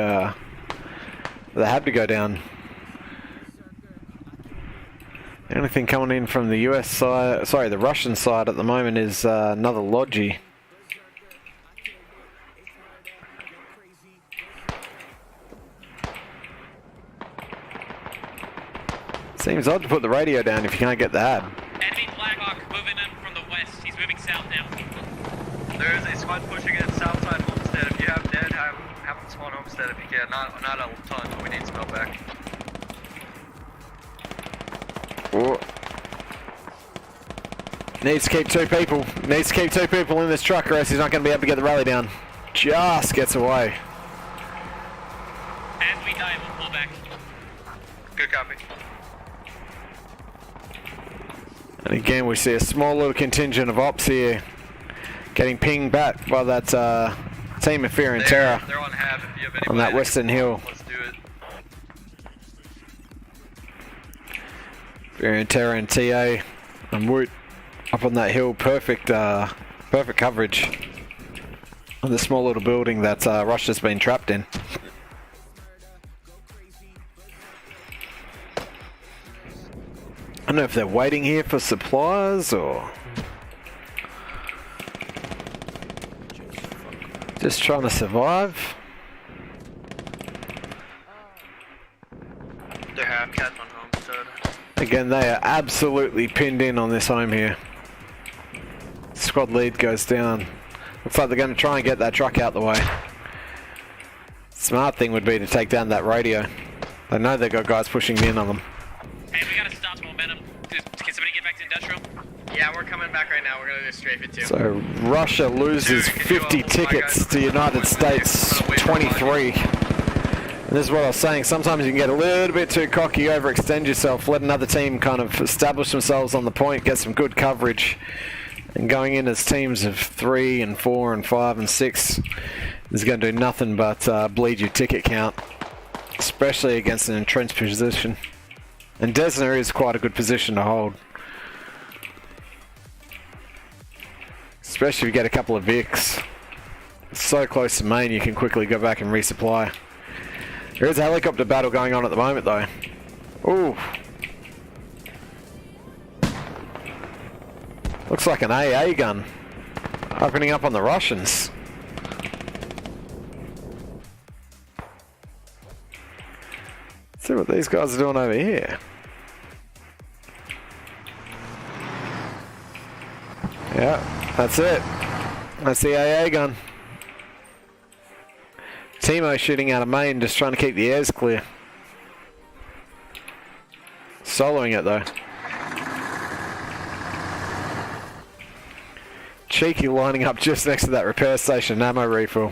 Hab to go down. And only thing coming in from the US side, sorry, the Russian side at the moment is another Logi. Seems odd to put the radio down if you can't get the ad. Enemy Blackhawk moving in from the west. He's moving south now. There is a squad pushing in Southside Homestead. If you have dead, have them spawn Homestead if you can. Not a ton, but we need some help back. Oh. Needs to keep 2 people. Needs to keep 2 people in this truck or else he's not going to be able to get the rally down. Just gets away. As we die, we'll pull back. Good copy. And again, we see a small little contingent of ops here getting pinged back by that team of Fear and Terror They're on half if you have anybody on that western hill. Let's do it. Fear and Terror and TA and Woot up on that hill. Perfect coverage on the small little building that Russia's been trapped in. I don't know if they're waiting here for supplies or just trying to survive. They're half cat on Homestead. Again, they are absolutely pinned in on this home here. Squad lead goes down. Looks like they're going to try and get that truck out the way. Smart thing would be to take down that radio. They know they've got guys pushing in on them. Hey, we gotta stop the momentum. Can somebody get back to industrial? Yeah, we're coming back right now. We're gonna just strafe it too. So Russia loses 50 tickets to United States 23. And this is what I was saying. Sometimes you can get a little bit too cocky, overextend yourself, let another team kind of establish themselves on the point, get some good coverage. And going in as teams of 3 and 4 and 5 and 6 is going to do nothing but bleed your ticket count, especially against an entrenched position. And Desna is quite a good position to hold. Especially if you get a couple of Vics. It's so close to main you can quickly go back and resupply. There is a helicopter battle going on at the moment though. Ooh. Looks like an AA gun opening up on the Russians. Let's see what these guys are doing over here. Yeah, that's it. That's the AA gun. Timo shooting out of main, just trying to keep the airs clear. Soloing it though. Cheeky lining up just next to that repair station, ammo refill.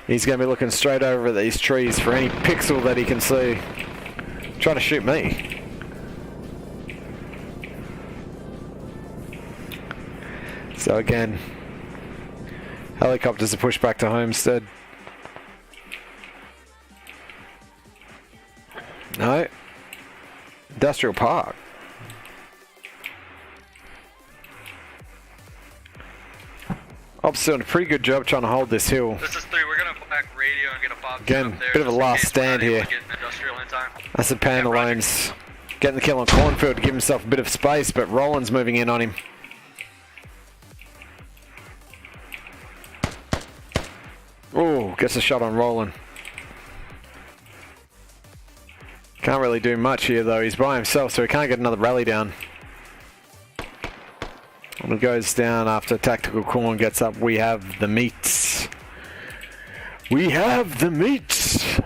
He's going to be looking straight over at these trees for any pixel that he can see. Trying to shoot me. So again, helicopters are pushed back to Homestead. No. Industrial Park. Ops doing a pretty good job trying to hold this hill. This is 3. We're gonna pull back radio and get a pop Again, up there bit of a just in last case we're not stand able here. to get an industrial in time. That's the Pantalones getting the kill on Cornfield to give himself a bit of space, but Roland's moving in on him. Ooh, gets a shot on Roland. Can't really do much here though, he's by himself so he can't get another rally down. When it goes down after Tactical Corn gets up, we have the meats. We have the meats!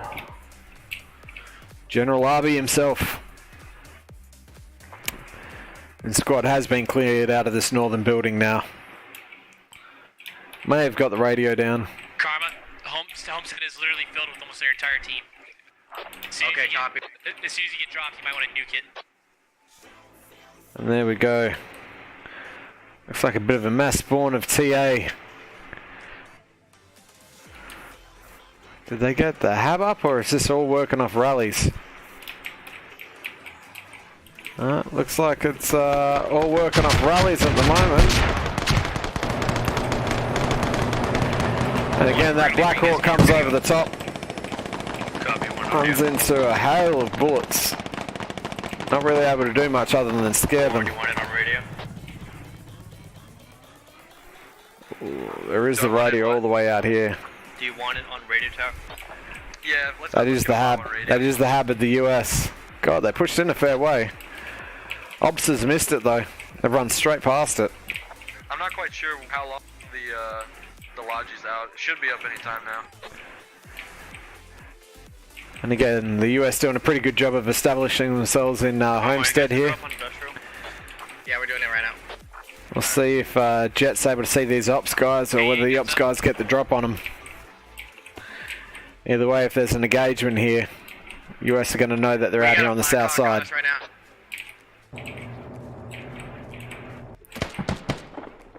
General Arby himself. And squad has been cleared out of this northern building now. May have got the radio down. Karma, Homestead is literally filled with almost their entire team. Okay, copy. As soon as you get dropped, you might want to nuke it. And there we go. Looks like a bit of a mass spawn of TA. Did they get the hab up or is this all working off rallies? Looks like it's all working off rallies at the moment. And again, that Black Hawk comes over the top. Copy, 1 Runs into a hail of bullets. Not really able to do much other than scare them. Do you want it on radio? Ooh, there is the radio all the way out here. Do you want it on radio tower? Yeah, let's That is the hab. That is the hab of the US. God, they pushed in a fair way. Ops has missed it though. They've run straight past it. I'm not quite sure how long the Logi's out. It should be up anytime now. And again, the US doing a pretty good job of establishing themselves in Homestead here. Yeah, we're doing it right now. We'll see if Jet's able to see these ops guys or whether the ops guys get the drop on them. Either way, if there's an engagement here, US are going to know that they're out here on the south side. Right now.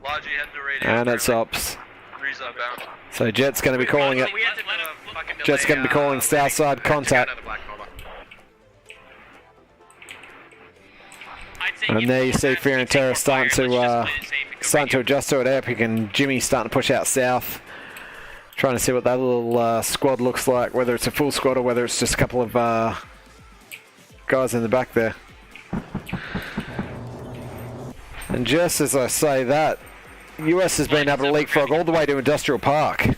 Logi head to radio. And it's ops. 3's outbound. So Jet's going to be calling it. Jet's going to be calling south side contact. And there you see Fear and Terror starting to adjust to it. Epic and Jimmy starting to push out south. Trying to see what that little squad looks like, whether it's a full squad or whether it's just a couple of guys in the back there. And just as I say that, US has been able to leapfrog all the way to Industrial Park.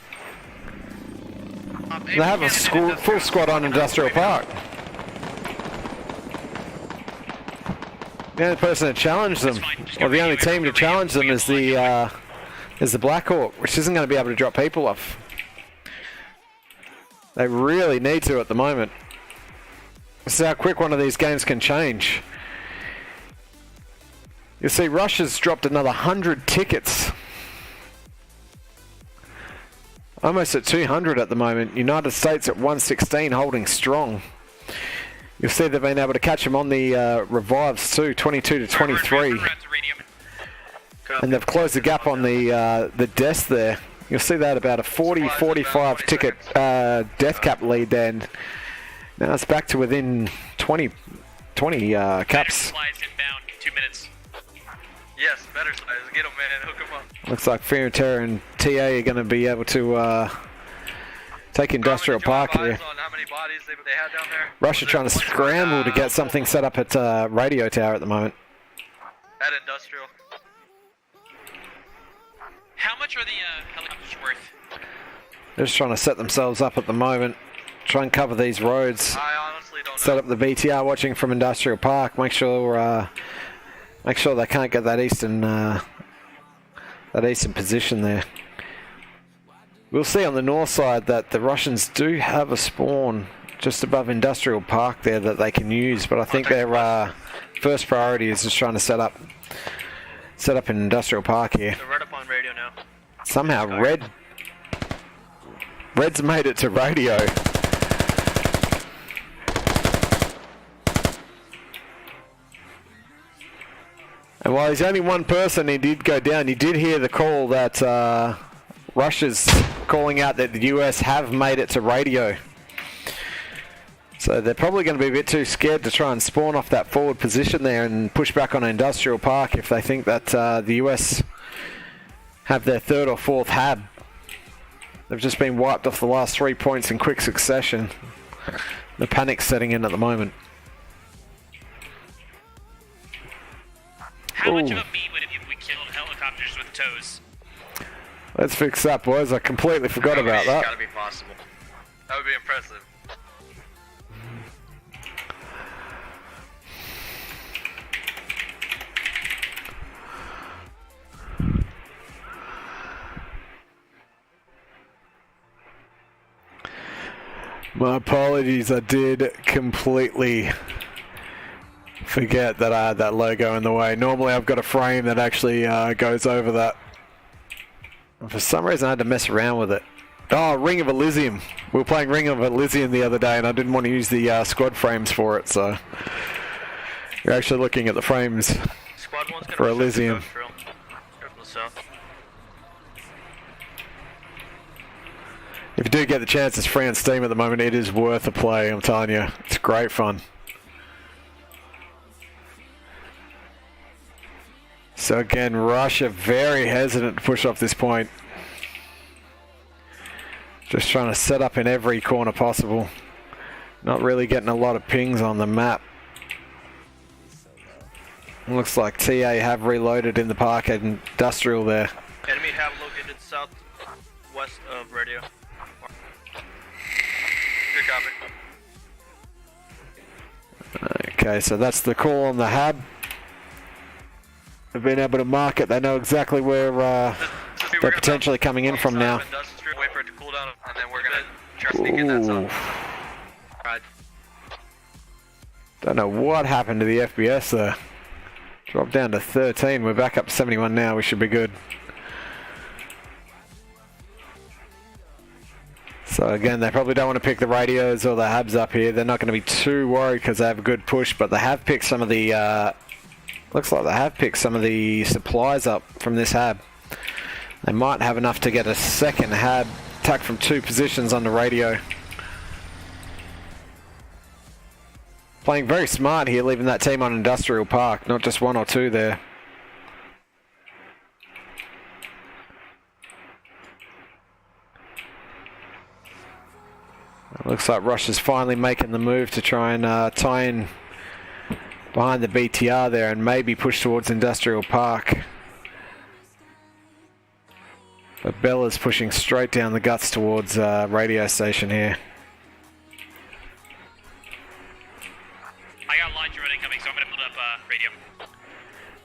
They have a full squad on Industrial Park. The only person to challenge them, or the only team to challenge them, is the Black Hawk, which isn't going to be able to drop people off. They really need to at the moment. This is how quick one of these games can change. You see, Russia's dropped another 100 tickets. Almost at 200 at the moment. United States at 116, holding strong. You'll see they've been able to catch them on the revives too, 22 to 23. And they've closed the gap on the deaths there. You'll see that about a 40-45 ticket death cap lead then. Now it's back to within 20 caps. Inbound, 2 minutes. Yes, better size. Get him, man. Hook him up. Looks like Fear and Terror and TA are going to be able to take Industrial Park here. On how many bodies they had down there? Russia trying to scramble to get something set up at Radio Tower at the moment. At Industrial. How much are the helicopters worth? They're just trying to set themselves up at the moment. Try and cover these roads. I honestly don't know. Set up the BTR watching from Industrial Park. Make sure they can't get that eastern position there. We'll see on the north side that the Russians do have a spawn just above Industrial Park there that they can use, but I think their first priority is just trying to set up in Industrial Park here. They're right up on radio now. Somehow Red's made it to radio. And while he's only one person, he did go down. You did hear the call that Russia's calling out that the US have made it to radio. So they're probably going to be a bit too scared to try and spawn off that forward position there and push back on Industrial Park if they think that the US have their third or fourth hab. They've just been wiped off the last 3 points in quick succession. The panic's setting in at the moment. How much of a beat would it be if we killed helicopters with tows? Let's fix that, boys. I completely forgot about It's that. gotta be possible. That would be impressive. My apologies, I did completely forget that I had that logo in the way. Normally I've got a frame that actually goes over that. And for some reason I had to mess around with it. Oh, Ring of Elysium. We were playing Ring of Elysium the other day and I didn't want to use the squad frames for it, so you're actually looking at the frames Squad 1's gonna for push up to Elysium. Industrial. Go from the south. If you do get the chance, it's free on Steam at the moment. It is worth a play, I'm telling you. It's great fun. So again, Russia very hesitant to push off this point. Just trying to set up in every corner possible. Not really getting a lot of pings on the map. Looks like TA have reloaded in the park at Industrial there. Enemy have located southwest of radio. Good copy. Okay, so that's the call on the hab. They've been able to mark it. They know exactly where they're potentially coming in from now. Wait for it to cool down, and then we're gonna try to sneak in that zone. Right. Don't know what happened to the FPS there. Dropped down to 13. We're back up to 71 now. We should be good. So again, they probably don't want to pick the radios or the habs up here. They're not going to be too worried because they have a good push, but they have picked some of the looks like they have picked some of the supplies up from this hab. They might have enough to get a second hab attack from 2 positions on the radio. Playing very smart here, leaving that team on Industrial Park, not just 1 or 2 there. It looks like Russia's finally making the move to try and tie in behind the BTR there and maybe push towards Industrial Park. But Bella's pushing straight down the guts towards radio station here. I got line drill incoming, so I'm gonna build up radio.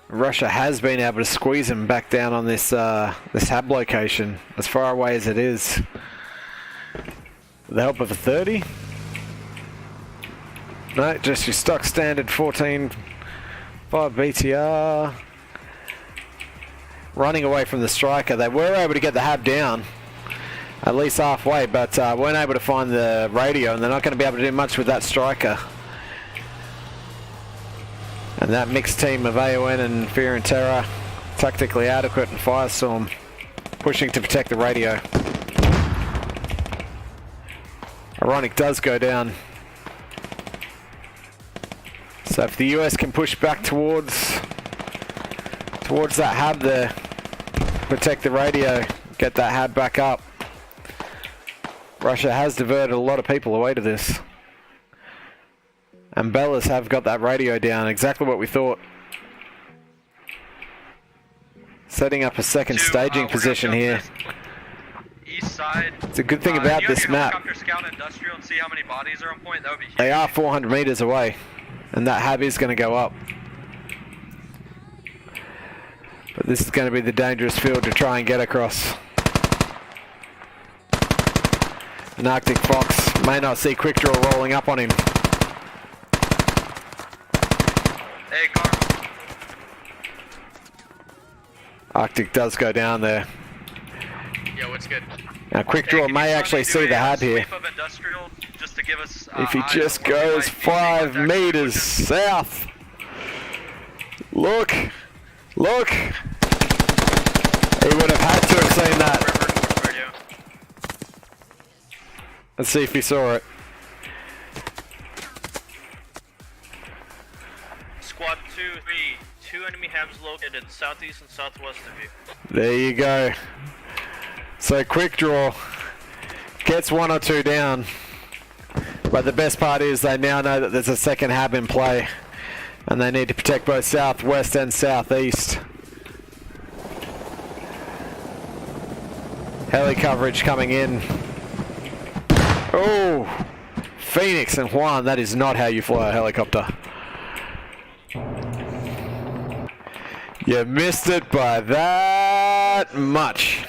Russia has been able to squeeze him back down on this this hab location, as far away as it is. With the help of a 30. No, just your stock standard 14.5 BTR. Running away from the striker. They were able to get the hab down, at least halfway, but weren't able to find the radio, and they're not going to be able to do much with that striker. And that mixed team of AON and Fear and Terror, tactically adequate, and Firestorm pushing to protect the radio. Ironic does go down. So if the US can push back towards that hab there, protect the radio, get that hab back up. Russia has diverted a lot of people away to this. And Bellas have got that radio down, exactly what we thought. Setting up a second staging position here. East side. It's a good thing about this map. Helicopter scout Industrial and see how many bodies are on point. That would be huge. They are 400 meters away, and that hab is going to go up. But this is going to be the dangerous field to try and get across. An Arctic Fox may not see Quick Draw rolling up on him. Hey, Carl. Arctic does go down there. Yo, what's good? Now Quick Draw may actually see the hab here. Sweep of Industrial just to give us, If he eyes just on where we goes might be 5 seeing meters contact. south. Look! Look! He would have had to have seen that. River, radio. Let's see if he saw it. Squad 2-3, 2 enemy habs located southeast and southwest of you. There you go. So Quick Draw gets 1 or 2 down. But the best part is they now know that there's a second hab in play. And they need to protect both southwest and southeast. Heli coverage coming in. Oh! Phoenix and Juan, that is not how you fly a helicopter. You missed it by that much.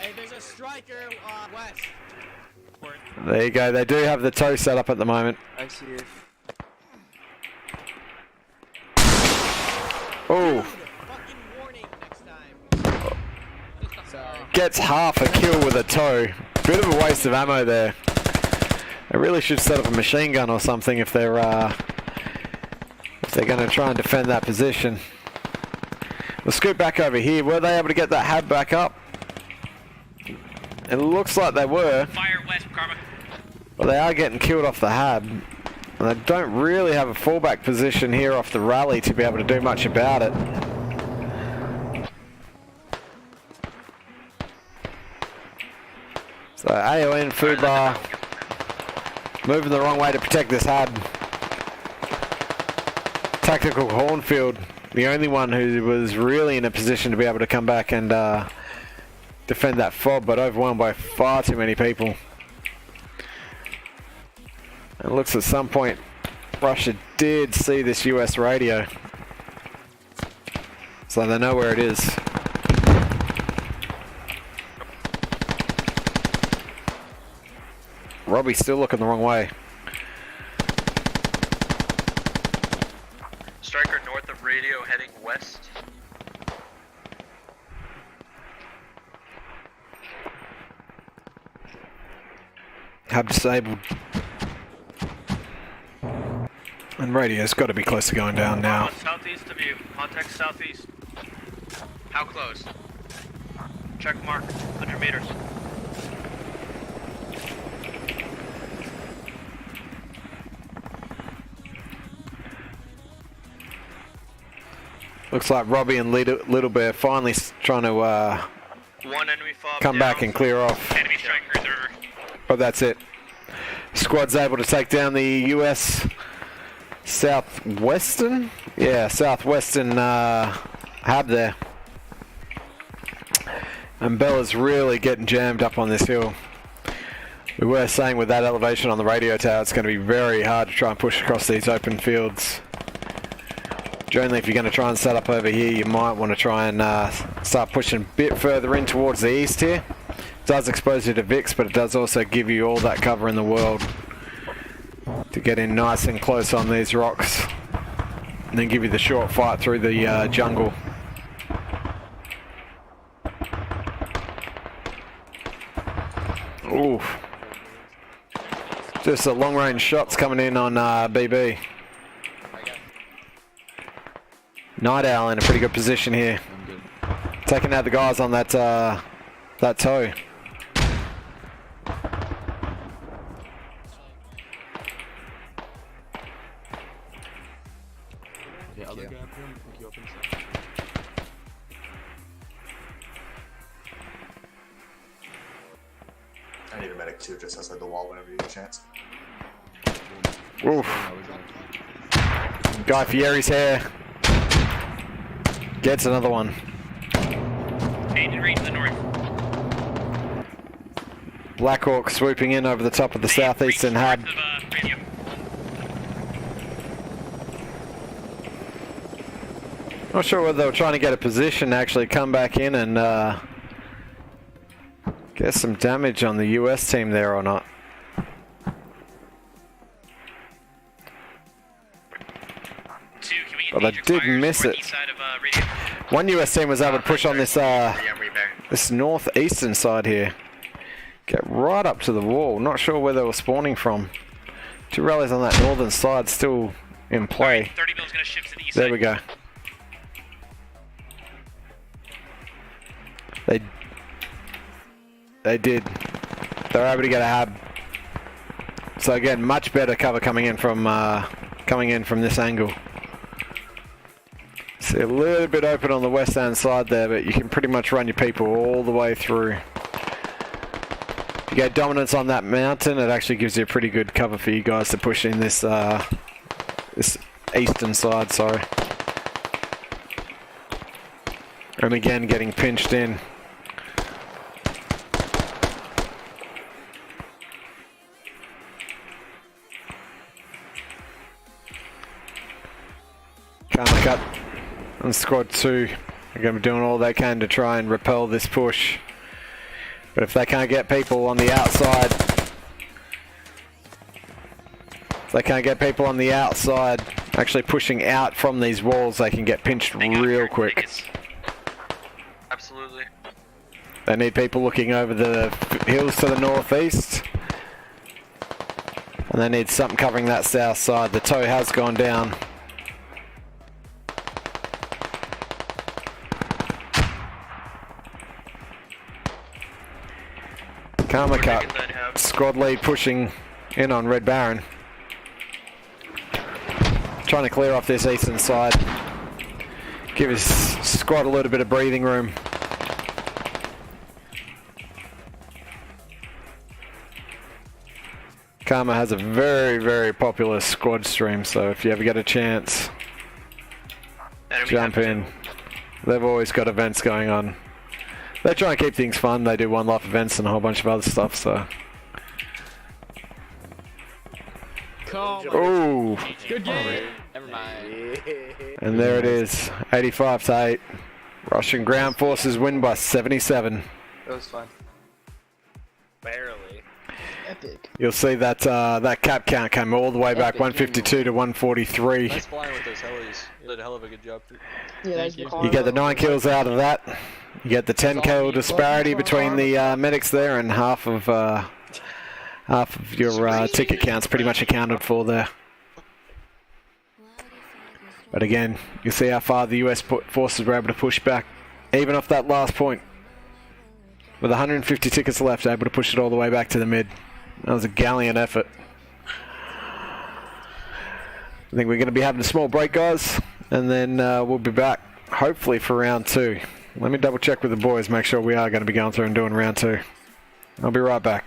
Hey, there's a striker west. There you go, they do have the tow set up at the moment. I see it. Oh! Fucking warning next time. Sorry. Gets half a kill with a tow. Bit of a waste of ammo there. They really should set up a machine gun or something if they're going to try and defend that position. We'll scoot back over here. Were they able to get that hab back up? It looks like they were, Fire west, Karma. but they are getting killed off the hab. And they don't really have a fallback position here off the rally to be able to do much about it. So AON food bar moving the wrong way to protect this hab. Tactical Hornfield The only one who was really in a position to be able to come back and defend that fob, but overwhelmed by far too many people. It looks at some point Russia did see this US radio, so they know where it is. Robbie's still looking the wrong way. Striker north of radio heading west. Hub disabled. And radio's got to be close to going down now. Southeast of you. Contact southeast. How close? Check mark. 100 meters. Looks like Robbie and Little Bear finally trying to One enemy fob come down. back and clear off. Enemy strike cruiser. But that's it. Squad's able to take down the US Southwestern? Yeah, Southwestern hub there. And Bella's really getting jammed up on this hill. We were saying with that elevation on the radio tower, it's going to be very hard to try and push across these open fields. Generally, if you're going to try and set up over here, you might want to try and start pushing a bit further in towards the east here. It does expose you to VIX, but it does also give you all that cover in the world to get in nice and close on these rocks, and then give you the short fight through the jungle. Ooh. Just a long-range shots coming in on BB. Night Owl in a pretty good position here. Taking out the guys on that that tow. I need a medic too, just outside the wall whenever you get a chance. Oof. Guy Fieri's hair. Gets another one. Engine range to the north. Blackhawk swooping in over the top of the southeastern hub. North of, radio. Not sure whether they were trying to get a position to actually come back in and get some damage on the US team there or not. Well, they did miss it. One US team was able to push on this this northeastern side here. Get right up to the wall. Not sure where they were spawning from. Two rallies on that northern side still in play. 30 mils gonna shift to the east There side. we go. They did. They were able to get a hub. So again, much better cover coming in from this angle. See a little bit open on the west hand side there, but you can pretty much run your people all the way through. If you get dominance on that mountain, it actually gives you a pretty good cover for you guys to push in this this eastern side. Sorry. And again, getting pinched in. Karma cut and squad 2 are going to be doing all they can to try and repel this push. But if they can't get people on the outside, actually pushing out from these walls, they can get pinched real quick. Absolutely. They need people looking over the hills to the northeast. And they need something covering that south side. The tow has gone down. Karma cut. Squad lead pushing in on Red Baron. Trying to clear off this eastern side. Give his squad a little bit of breathing room. Karma has a very, very popular squad stream, so if you ever get a chance. Enemy jump in. They've always got events going on. They try and keep things fun. They do one-life events and a whole bunch of other stuff, so... Oh! Good game. Never mind. And there it is, 85-8. Russian ground forces win by 77. That was fun. Barely. Epic. You'll see that that cap count came all the way back, Epic 152 to 143. Nice flying with those helis. You did a hell of a good jop. Yeah, there's the You get the 9 kills out of that. You get the 10 kill disparity between the medics there, and half of your ticket counts pretty much accounted for there. But again, you see how far the US forces were able to push back, even off that last point. With 150 tickets left, able to push it all the way back to the mid. That was a gallant effort. I think we're going to be having a small break, guys, and then we'll be back, hopefully, for round 2. Let me double check with the boys, make sure we are going to be going through and doing round 2. I'll be right back.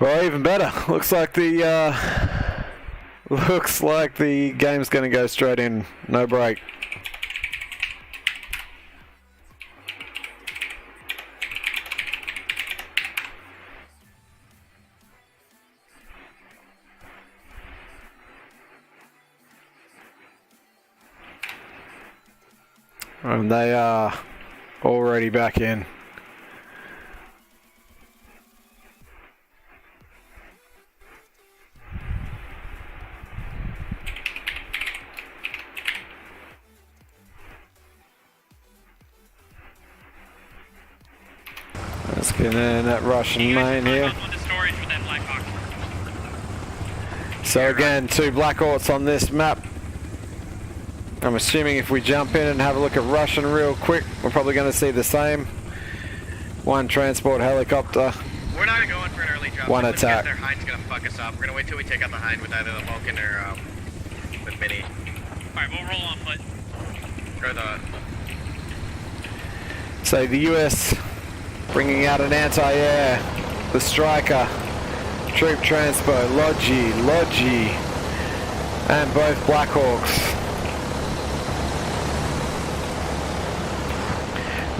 Well, even better. Looks like the game's going to go straight in, no break. And they are already back in. Let's get in that Russian main here. So again, 2 Black Orts on this map. I'm assuming if we jump in and have a look at Russian real quick, we're probably going to see the same. 1 transport helicopter. We're not going for an early drop. 1 attack. Their hind's gonna fuck us up. We're gonna wait till we take out the hind with either the Vulcan or with Mini. Alright, we'll roll on foot. Or the... So the US bringing out an anti-air, the Striker, Troop Transpo, Logi, and both Black Hawks.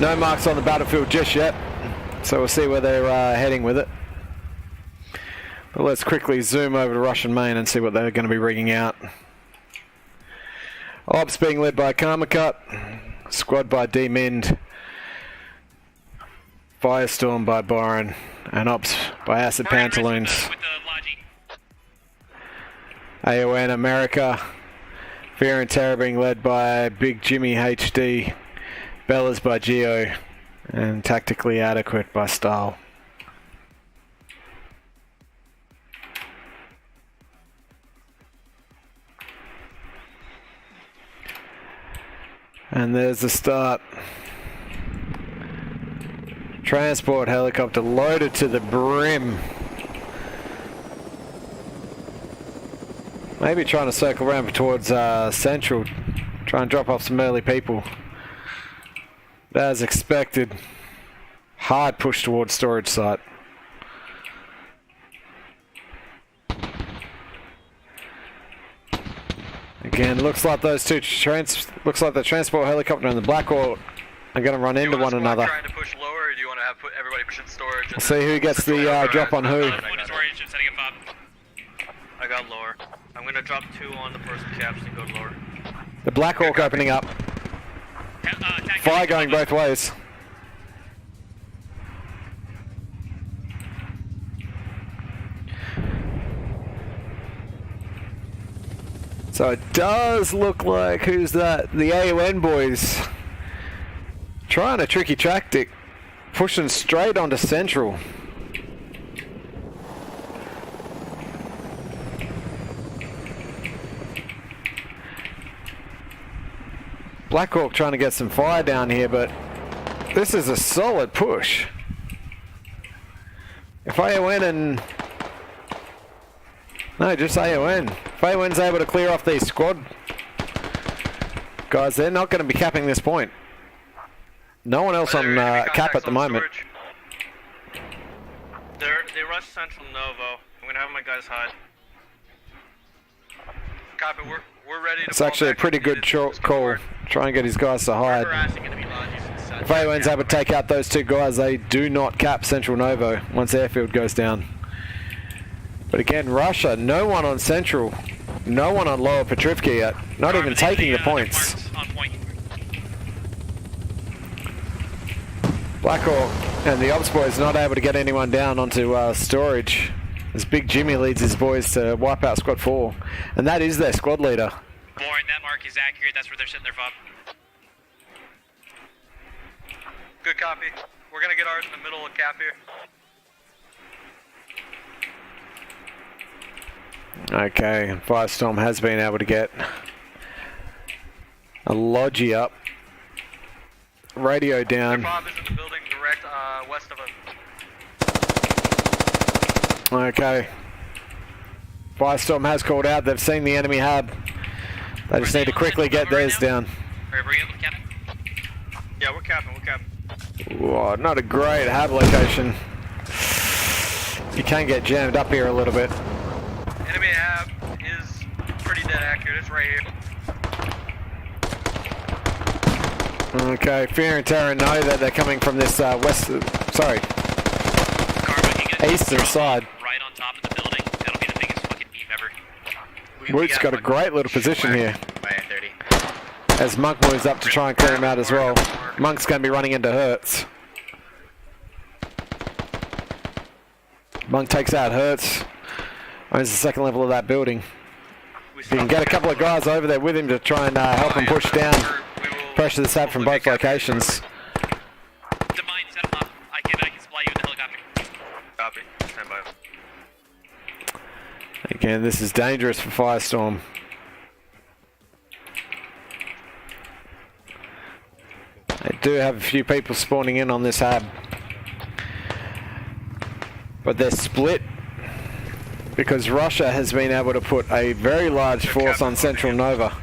No marks on the battlefield just yet, so we'll see where they're heading with it. But let's quickly zoom over to Russian main and see what they're going to be rigging out. Ops being led by Karmacut, squad by D-Mind, Firestorm by Byron, and Ops by Acid Pantaloons. AON America, Fear and Terror being led by Big Jimmy HD, Bellas by Geo, and Tactically Adequate by Stahl. And there's the start. Transport helicopter loaded to the brim. Maybe trying to circle around towards Central, try and drop off some early people. But as expected, hard push towards storage site. Again, looks like those two looks like the transport helicopter and the Black Hawk are going to run into one another. Trying to push lower, or do you want to have everybody push in storage? We'll see who gets the drop on who. I got lower. I'm gonna drop 2 on the first caps and go lower. The Black Hawk opening up. Fire going both ways. So it does look like, who's that? The AON boys trying a tricky tactic, pushing straight onto Central. Blackhawk trying to get some fire down here, but this is a solid push. If AON and... No, just AON. If AON's able to clear off these squad guys, they're not going to be capping this point. No one else on cap at the moment. They rushed Central Novo. I'm gonna have my guys hide. Copy, we're ready to It's actually a pretty good call. Try and get his guys to hide. If AON's able to take out those two guys, they do not cap Central Novo once airfield goes down. But again, Russia, no one on Central, no one on Lower Petrivka yet, not even taking the points. Blackhawk and the Ops boys not able to get anyone down onto storage as Big Jimmy leads his boys to wipe out Squad 4. And that is their squad leader. Warren, that mark is accurate. That's where they're sitting their fob. Good copy. We're gonna get ours in the middle of cap here. Okay, Firestorm has been able to get a Logi up. Radio down. Their fob is in the building direct west of us. Okay. Firestorm has called out. They've seen the enemy hub. They just need to quickly get theirs down. Alright, bring it up, Captain. Yeah, we're capping. Whoa, not a great hub location. You can get jammed up here a little bit. Enemy hab is pretty dead accurate. It's right here. Okay, Fear and Terror know that they're coming from this eastern side. Right on top of the building. That'll be the biggest fucking beef ever. Woot's got a great little position here. By 30. As Monk moves up to try and clear him out as well. Monk's going to be running into Hertz. Monk takes out Hertz. Owns the second level of that building. If you can get a couple of guys over there with him to try and help him push down pressure this out from both locations. Divine, set him up. I can supply you with the helicopter. Copy. Stand by. Again, this is dangerous for Firestorm. They do have a few people spawning in on this hab. But they're split because Russia has been able to put a very large force on Central Nova.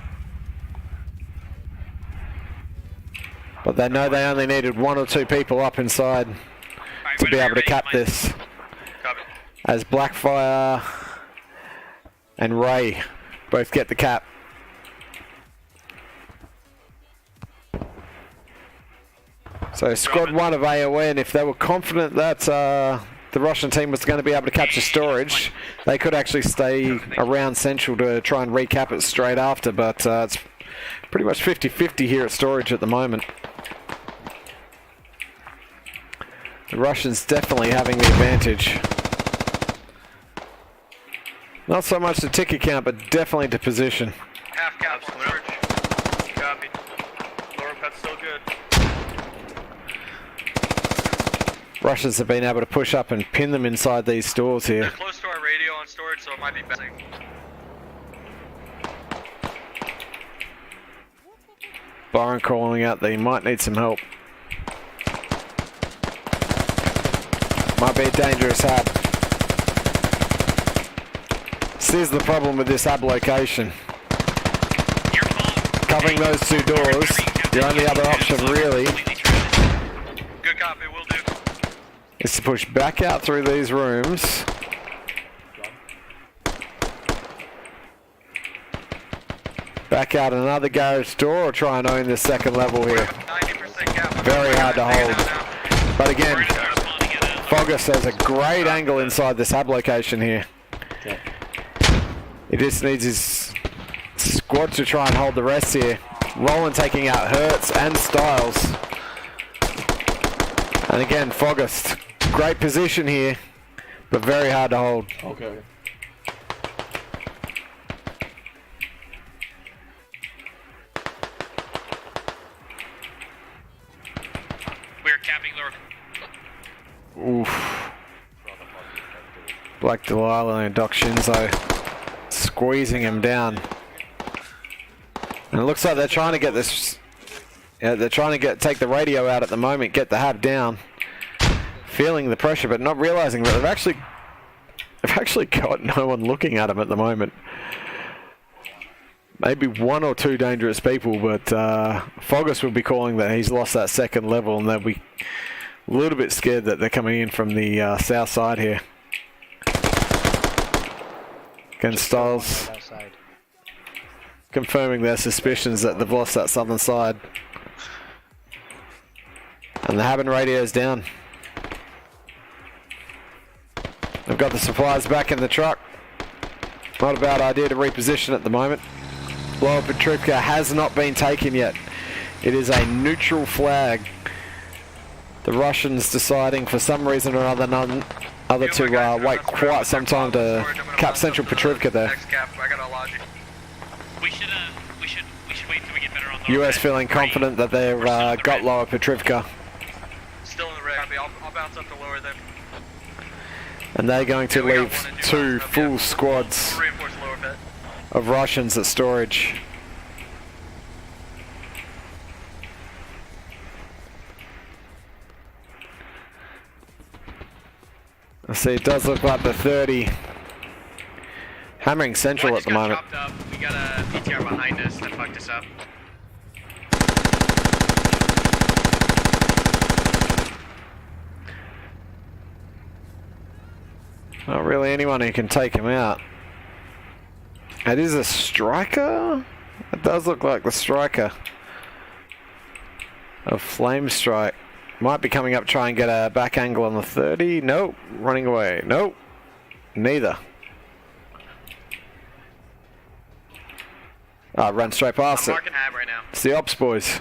But they know they only needed 1 or 2 people up inside to be able to cap this. As Blackfire and Ray both get the cap. So squad 1 of AON, if they were confident that the Russian team was going to be able to capture storage, they could actually stay around Central to try and recap it straight after, but it's pretty much 50-50 here at storage at the moment. The Russians definitely having the advantage. Not so much the ticket count, but definitely the position. Half cap on search. Copy. Lower pet's still good. Russians have been able to push up and pin them inside these stores here. They're close to our radio on storage, so it might be best. Byron calling out that he might need some help. Might be a dangerous hub. This is the problem with this hub location. Covering those 2 doors, the only other option really Good copy, will do. is to push back out through these rooms. Back out another garage door or try and own this second level here. 90% cap. Very hard to hold. But again, Fogus has a great angle inside this hub location here. He just needs his squad to try and hold the rest here. Roland taking out Hertz and Styles. And again, Fogus, great position here, but very hard to hold. Okay. Black Delilah and Doc Shinzo squeezing him down. And it looks like they're trying to get this... Yeah, they're trying to take the radio out at the moment, get the Hab down. Feeling the pressure, but not realizing that they've actually got no one looking at him at the moment. Maybe one or two dangerous people, but Foggis will be calling that he's lost that second level, and they'll be a little bit scared that they're coming in from the south side here. Again, Styles confirming their suspicions that they've lost that southern side. And the Habin radio's down. They've got the supplies back in the truck. Not a bad idea to reposition at the moment. Lower Petrivka has not been taken yet. It is a neutral flag. The Russians deciding for some reason or other to wait quite some time to cap Central Petrivka there. We should wait until we get better on the US feeling confident that they've got Lower Petrivka. Still in the red. I'll bounce up to lower them. And they're going to leave two full squads of Russians at storage. I see it does look like the 30 hammering Central at the moment. We got a PTR behind us that fucked us up. Not really anyone who can take him out. It is a striker? It does look like the striker of Flame Strike. Might be coming up, try and get a back angle on the 30. Nope. Running away. Nope. Neither. Ah, run straight past it. I'm marking Hab right now. It's the Ops boys.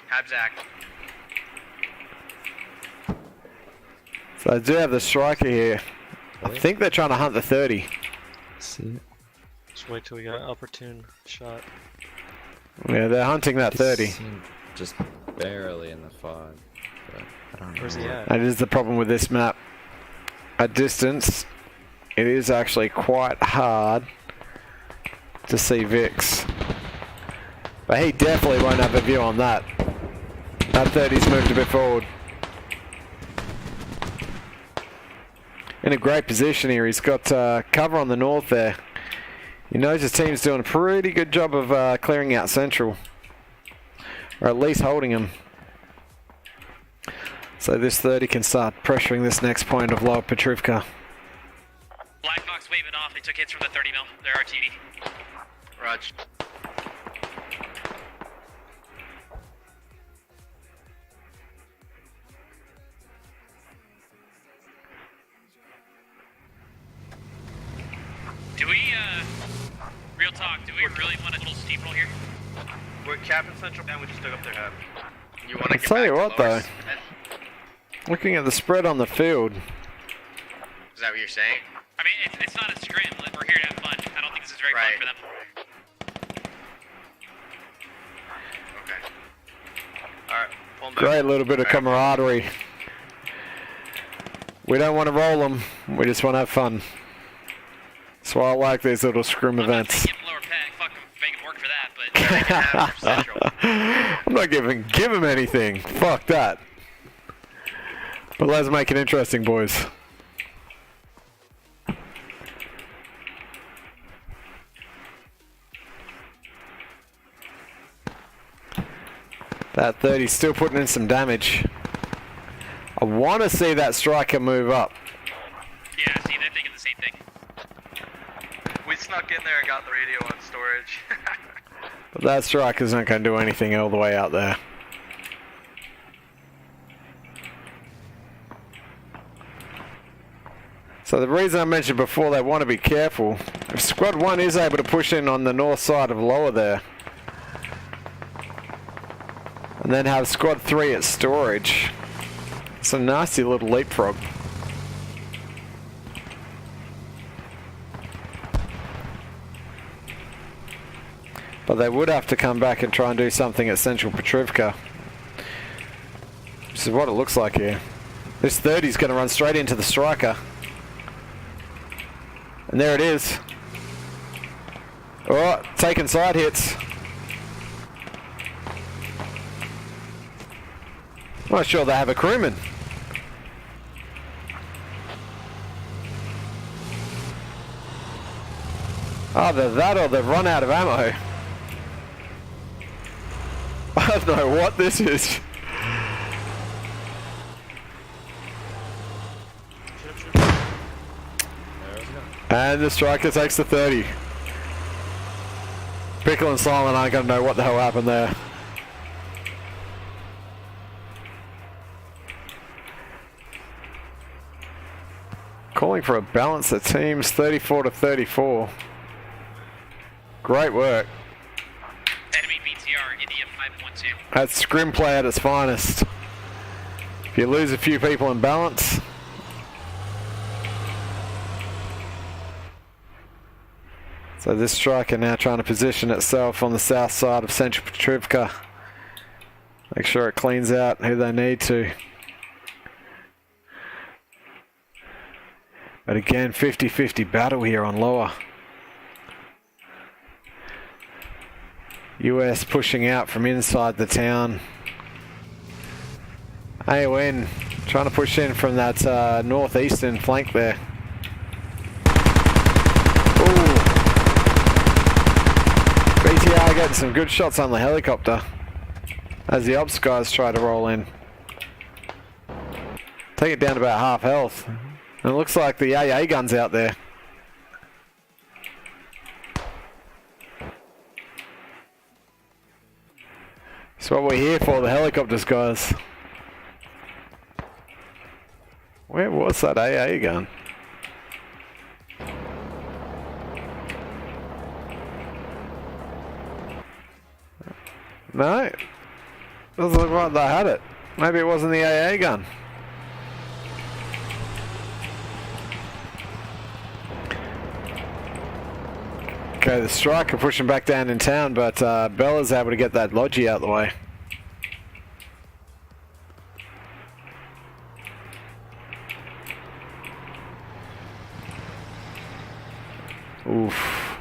Hab Zach. So I do have the striker here. I think they're trying to hunt the 30. See. Just wait till we got an opportune shot. Yeah, they're hunting that 30. Just barely in the fog. But I don't know. Where's he at? That is the problem with this map. At distance, it is actually quite hard to see Vix. But he definitely won't have a view on that. That 30's moved a bit forward. In a great position here. He's got cover on the north there. He knows his team's doing a pretty good job of clearing out Central. Or at least holding him. So this 30 can start pressuring this next point of Lower Petrivka. Black Box waving off. They took hits from the 30 mil. They're RTD. Raj. Do we, real talk, do we really want a little steamroll here? We're capping Central and we just took up their Hab. You want to I'll get tell back you to what lower? though. Looking at the spread on the field. Is that what you're saying? I mean, it's not a scrim. We're here to have fun. I don't think this is very fun for them. Okay. Alright, pull them back. Great little bit of camaraderie. We don't want to roll them. We just want to have fun. That's why I like these little scrim events. I'm not give him anything. Fuck that. But let's make it interesting, boys. That 30's still putting in some damage. I want to see that striker move up. Yeah, see, they're thinking the same thing. We snuck in there and got the radio on storage. But that striker's not going to do anything all the way out there. So the reason I mentioned before, they want to be careful. If Squad 1 is able to push in on the north side of Lower there, and then have Squad 3 at storage, it's a nasty little leapfrog. But they would have to come back and try and do something at Central Petrivka. This is what it looks like here. This 30's going to run straight into the striker. And there it is. Oh, taking side hits. Not sure they have a crewman. Either that or they've run out of ammo. I don't know what this is. And the striker takes the 30. Pickle and Silent aren't going to know what the hell happened there. Calling for a balance at teams 34-34. Great work. Enemy BTR, India 512. That's scrim play at its finest. If you lose a few people in balance. So this striker now trying to position itself on the south side of Central Petrivka. Make sure it cleans out who they need to. But again, 50-50 battle here on lower. US pushing out from inside the town. AON trying to push in from that northeastern flank there. Ooh. BTR getting some good shots on the helicopter as the ops guys try to roll in. Take it down to about half health. And it looks like the AA gun's out there. That's what we're here for, the helicopters, guys. Where was that AA gun? No. Doesn't look like they had it. Maybe it wasn't the AA gun. Okay, the striker pushing back down in town, but Bella's able to get that Logi out of the way. Oof.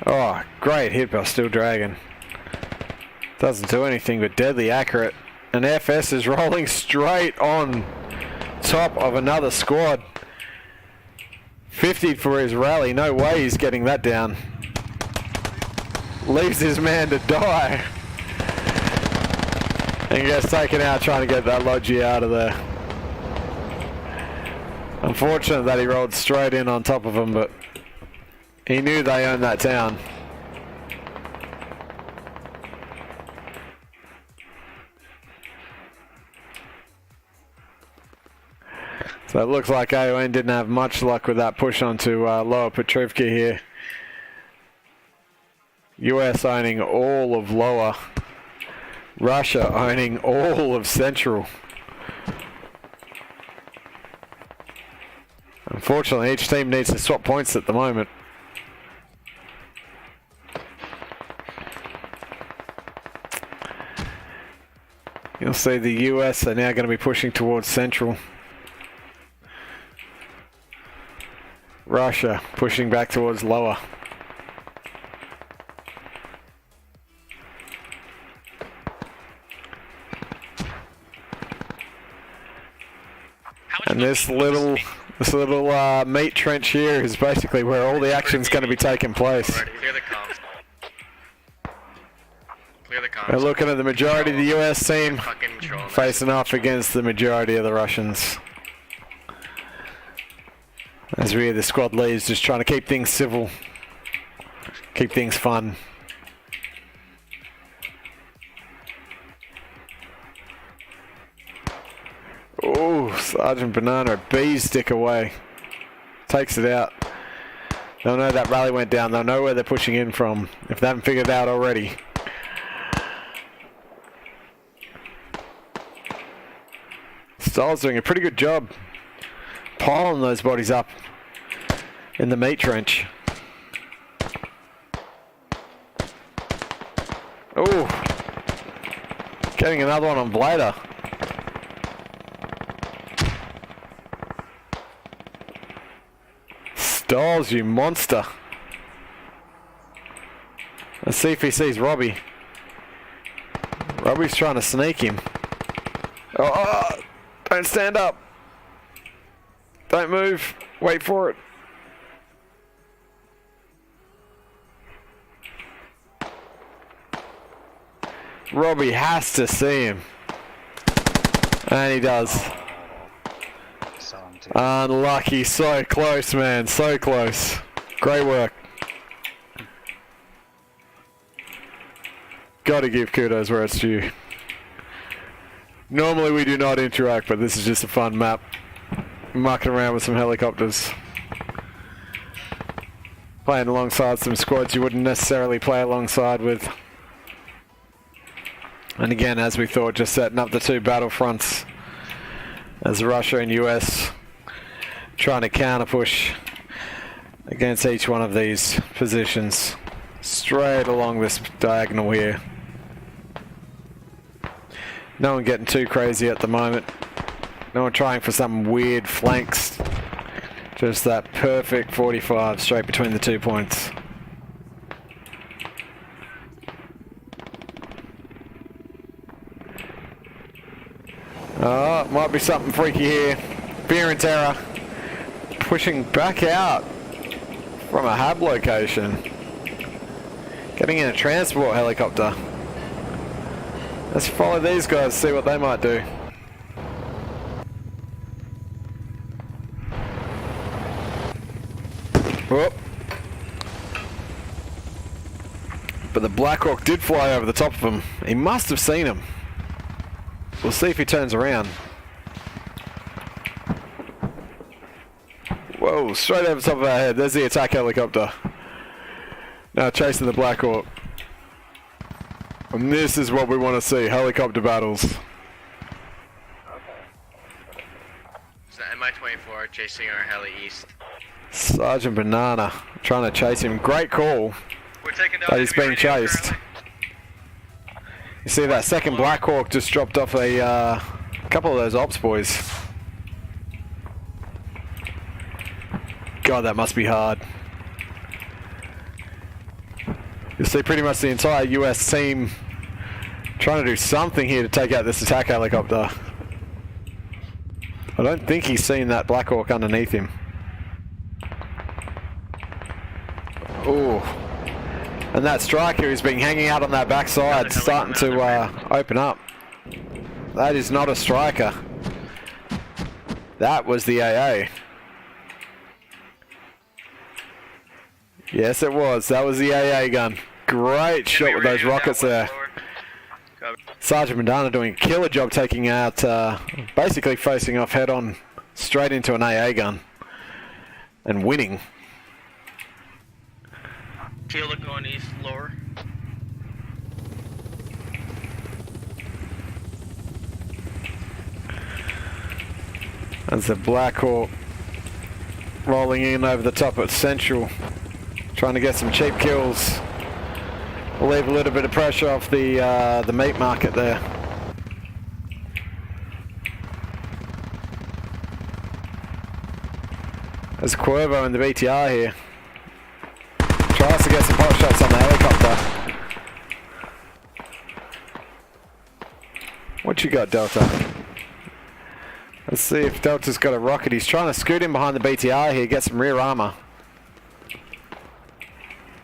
Oh, great hit by Steel Dragon. Doesn't do anything but deadly accurate. And FS is rolling straight on top of another squad. 50 for his rally. No way he's getting that down. Leaves his man to die. And gets taken out trying to get that Logi out of there. Unfortunate that he rolled straight in on top of him, but he knew they owned that town. So it looks like AON didn't have much luck with that push onto Lower Petrivka here. US owning all of Lower. Russia owning all of Central. Unfortunately, each team needs to swap points at the moment. You'll see the US are now going to be pushing towards Central. Russia pushing back towards Lower. And this little meat trench here is basically where all the action's going to be taking place. Clear the comms. Clear the comms. We're looking at the majority of the US team facing off against the majority of the Russians. As we hear the squad leads just trying to keep things civil, keep things fun. Oh, Sergeant Banana, a bee's stick away. Takes it out. They'll know that rally went down. They'll know where they're pushing in from, if they haven't figured it out already. Styles doing a pretty good job piling those bodies up in the meat trench. Oh, Getting another one on Blader. Stalls, you monster. Let's see if he sees Robbie. Robbie's trying to sneak him. Oh, don't stand up. Don't move. Wait for it. Robbie has to see him. And he does. Unlucky. So close, man. So close. Great work. Gotta give kudos where it's due. Normally we do not interact, but this is just a fun map. Mucking around with some helicopters. Playing alongside some squads you wouldn't necessarily play alongside with. And again, as we thought, just setting up the two battlefronts as Russia and US trying to counter push against each one of these positions straight along this diagonal here. No one getting too crazy at the moment. No one trying for some weird flanks. Just that perfect 45 straight between the 2 points. Oh, might be something freaky here. Fear and Terror pushing back out from a hab location. Getting in a transport helicopter. Let's follow these guys, see what they might do. Whoop. But the Black Hawk did fly over the top of him. He must have seen him. We'll see if he turns around. Whoa, straight over the top of our head. There's the attack helicopter. Now chasing the Black Hawk. And this is what we want to see, helicopter battles. It's the Mi-24 chasing our heli east. Sergeant Banana trying to chase him. Great call. We're taking down But he's being enemy radio chased. currently. You see that second Black Hawk just dropped off a couple of those ops boys. God, that must be hard. You see pretty much the entire US team trying to do something here to take out this attack helicopter. I don't think he's seen that Black Hawk underneath him. Ooh. And that striker who's been hanging out on that backside starting to open up. That is not a striker. That was the AA. Yes, it was. That was the AA gun. Great shot with those rockets there. Sergeant Madonna doing a killer job taking out, basically facing off head on straight into an AA gun and winning. Kilo going east, lower. As the Black Hawk rolling in over the top at Central, trying to get some cheap kills. Leave a little bit of pressure off the meat market there. There's Cuervo in the BTR here. Tries to get some pot shots on the helicopter. What you got, Delta? Let's see if Delta's got a rocket. He's trying to scoot in behind the BTR here, get some rear armor.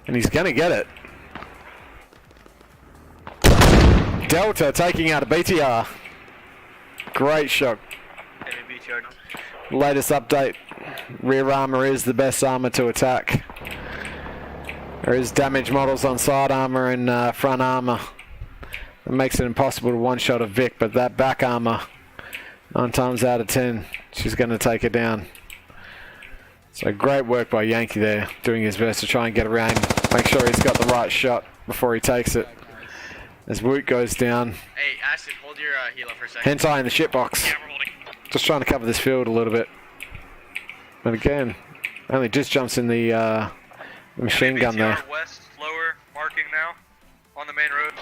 And he's gonna get it. Delta taking out a BTR. Great shot. Latest update. Rear armor is the best armor to attack. There is damage models on side armor and front armor. That makes it impossible to one-shot a Vic, but that back armor, 9 times out of 10, she's going to take it down. So great work by Yankee there, doing his best to try and get around, make sure he's got the right shot before he takes it. As Woot goes down. Hey, Acid, hold your helo for a second. Hentai in the shitbox. Just trying to cover this field a little bit. But again, only just jumps in the machine gun there. West, lower, marking now, on the main road.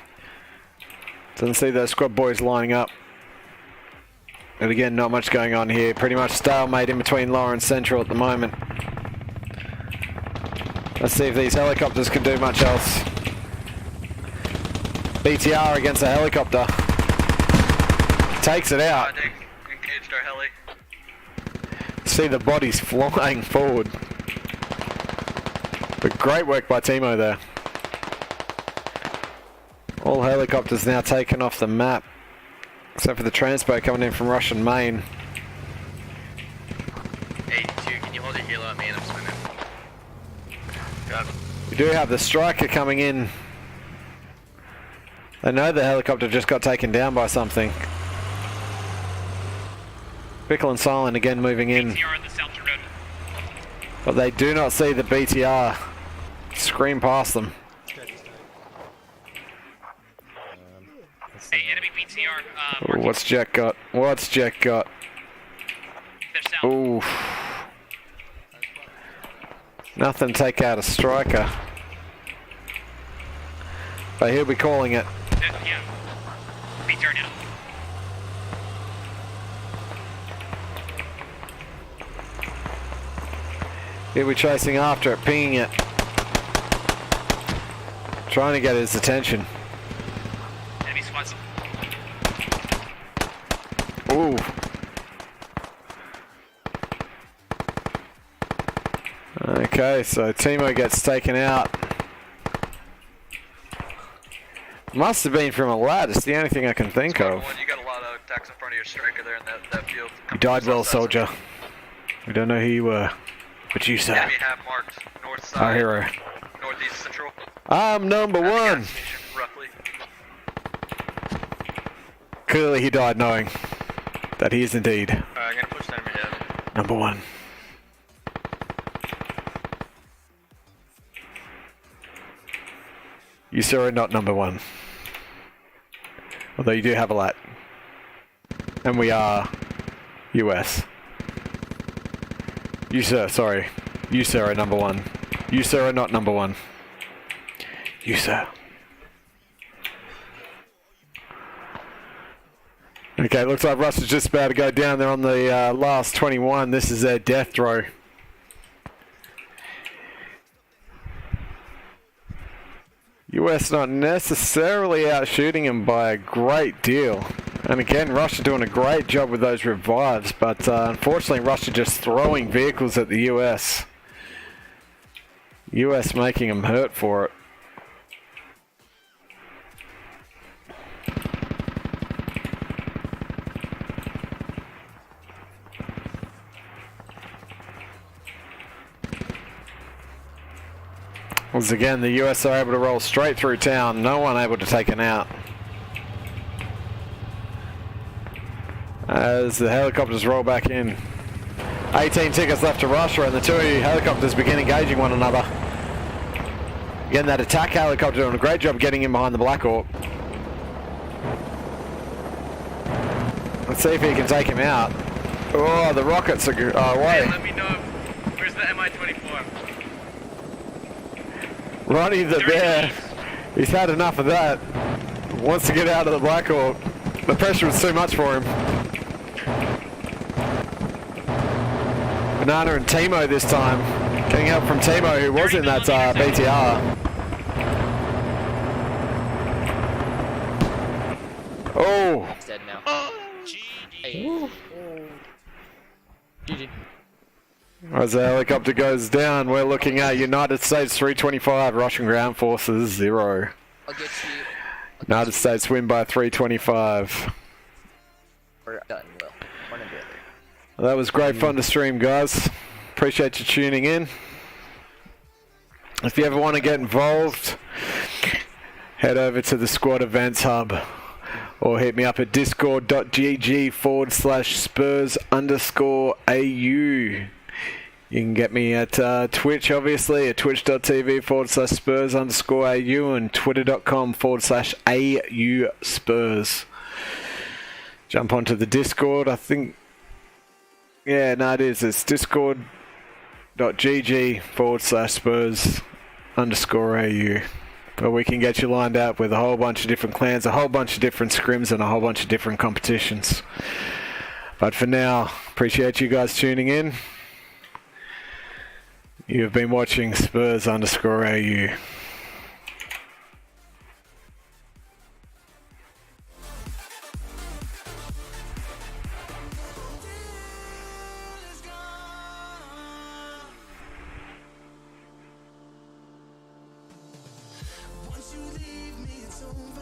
Doesn't see those squad boys lining up. And again, not much going on here. Pretty much stalemate in between Lower and Central at the moment. Let's see if these helicopters can do much else. BTR against a helicopter. Takes it out. They engaged our heli. See the bodies flying forward. But great work by Timo there. All helicopters now taken off the map. Except for the transpo coming in from Russian Main. Hey, two, can you hold your helo at me and I'm swimming? Got it. We do have the striker coming in. They know the helicopter just got taken down by something. Pickle and Silent again moving in. BTR on the south road. But they do not see the BTR scream past them. Hey, enemy BTR. Ooh, what's Jack got? What's Jack got? They're south. Ooh. Nothing to take out a striker. But he'll be calling it. Yeah. BTR now. He'll be chasing after it, pinging it. Trying to get his attention. Enemy squads. Ooh. Okay, so Timo gets taken out. Must have been from a lad, it's the only thing I can think Squad of. 1, you got a lot of attacks in front of your striker there in that field. You died well, soldier. We don't know who you were, but you sir. Enemy half marked, north side. Our hero. Northeast central. I'm number At the one. gas station, roughly. Clearly he died knowing that he is indeed I'm gonna push enemy head. number one. You sir are not number one. Although you do have a lat. And we are US. You sir, sorry. You sir are number one. You sir are not number one. You sir. Okay, looks like Russ is just about to go down there on the last 21. This is their death throw. US not necessarily out shooting him by a great deal. And again, Russia doing a great job with those revives, but unfortunately Russia just throwing vehicles at the US. US making them hurt for it. Once again, the US are able to roll straight through town, no one able to take it out. As the helicopters roll back in. 18 tickets left to Russia, and the two helicopters begin engaging one another. Again, that attack helicopter doing a great job getting in behind the Black Hawk. Let's see if he can take him out. Oh, the rockets are away. Hey, let me know. Where's the Mi-24? Ronnie the Bear, he's had enough of that. Wants to get out of the Black Hawk. The pressure was too much for him. Banana and Timo this time. Getting help from Timo, who was in that BTR. Oh! He's dead now. Hey. GG. As the helicopter goes down, we're looking at United States 325, Russian ground forces 0. I'll get you. United States win by 325. We're done, Will. One or the other. Well, that was great fun to stream, guys. Appreciate you tuning in. If you ever want to get involved, head over to the Squad Events Hub or hit me up at discord.gg/Spurs_AU. You can get me at Twitch, obviously, at twitch.tv/Spurs_AU and twitter.com/AU Spurs. Jump onto the Discord, I think. Yeah, no, it is. It's discord.gg/Spurs_AU. But we can get you lined up with a whole bunch of different clans, a whole bunch of different scrims, and a whole bunch of different competitions. But for now, appreciate you guys tuning in. You've been watching Spurs_AU. Once you leave me, it's over.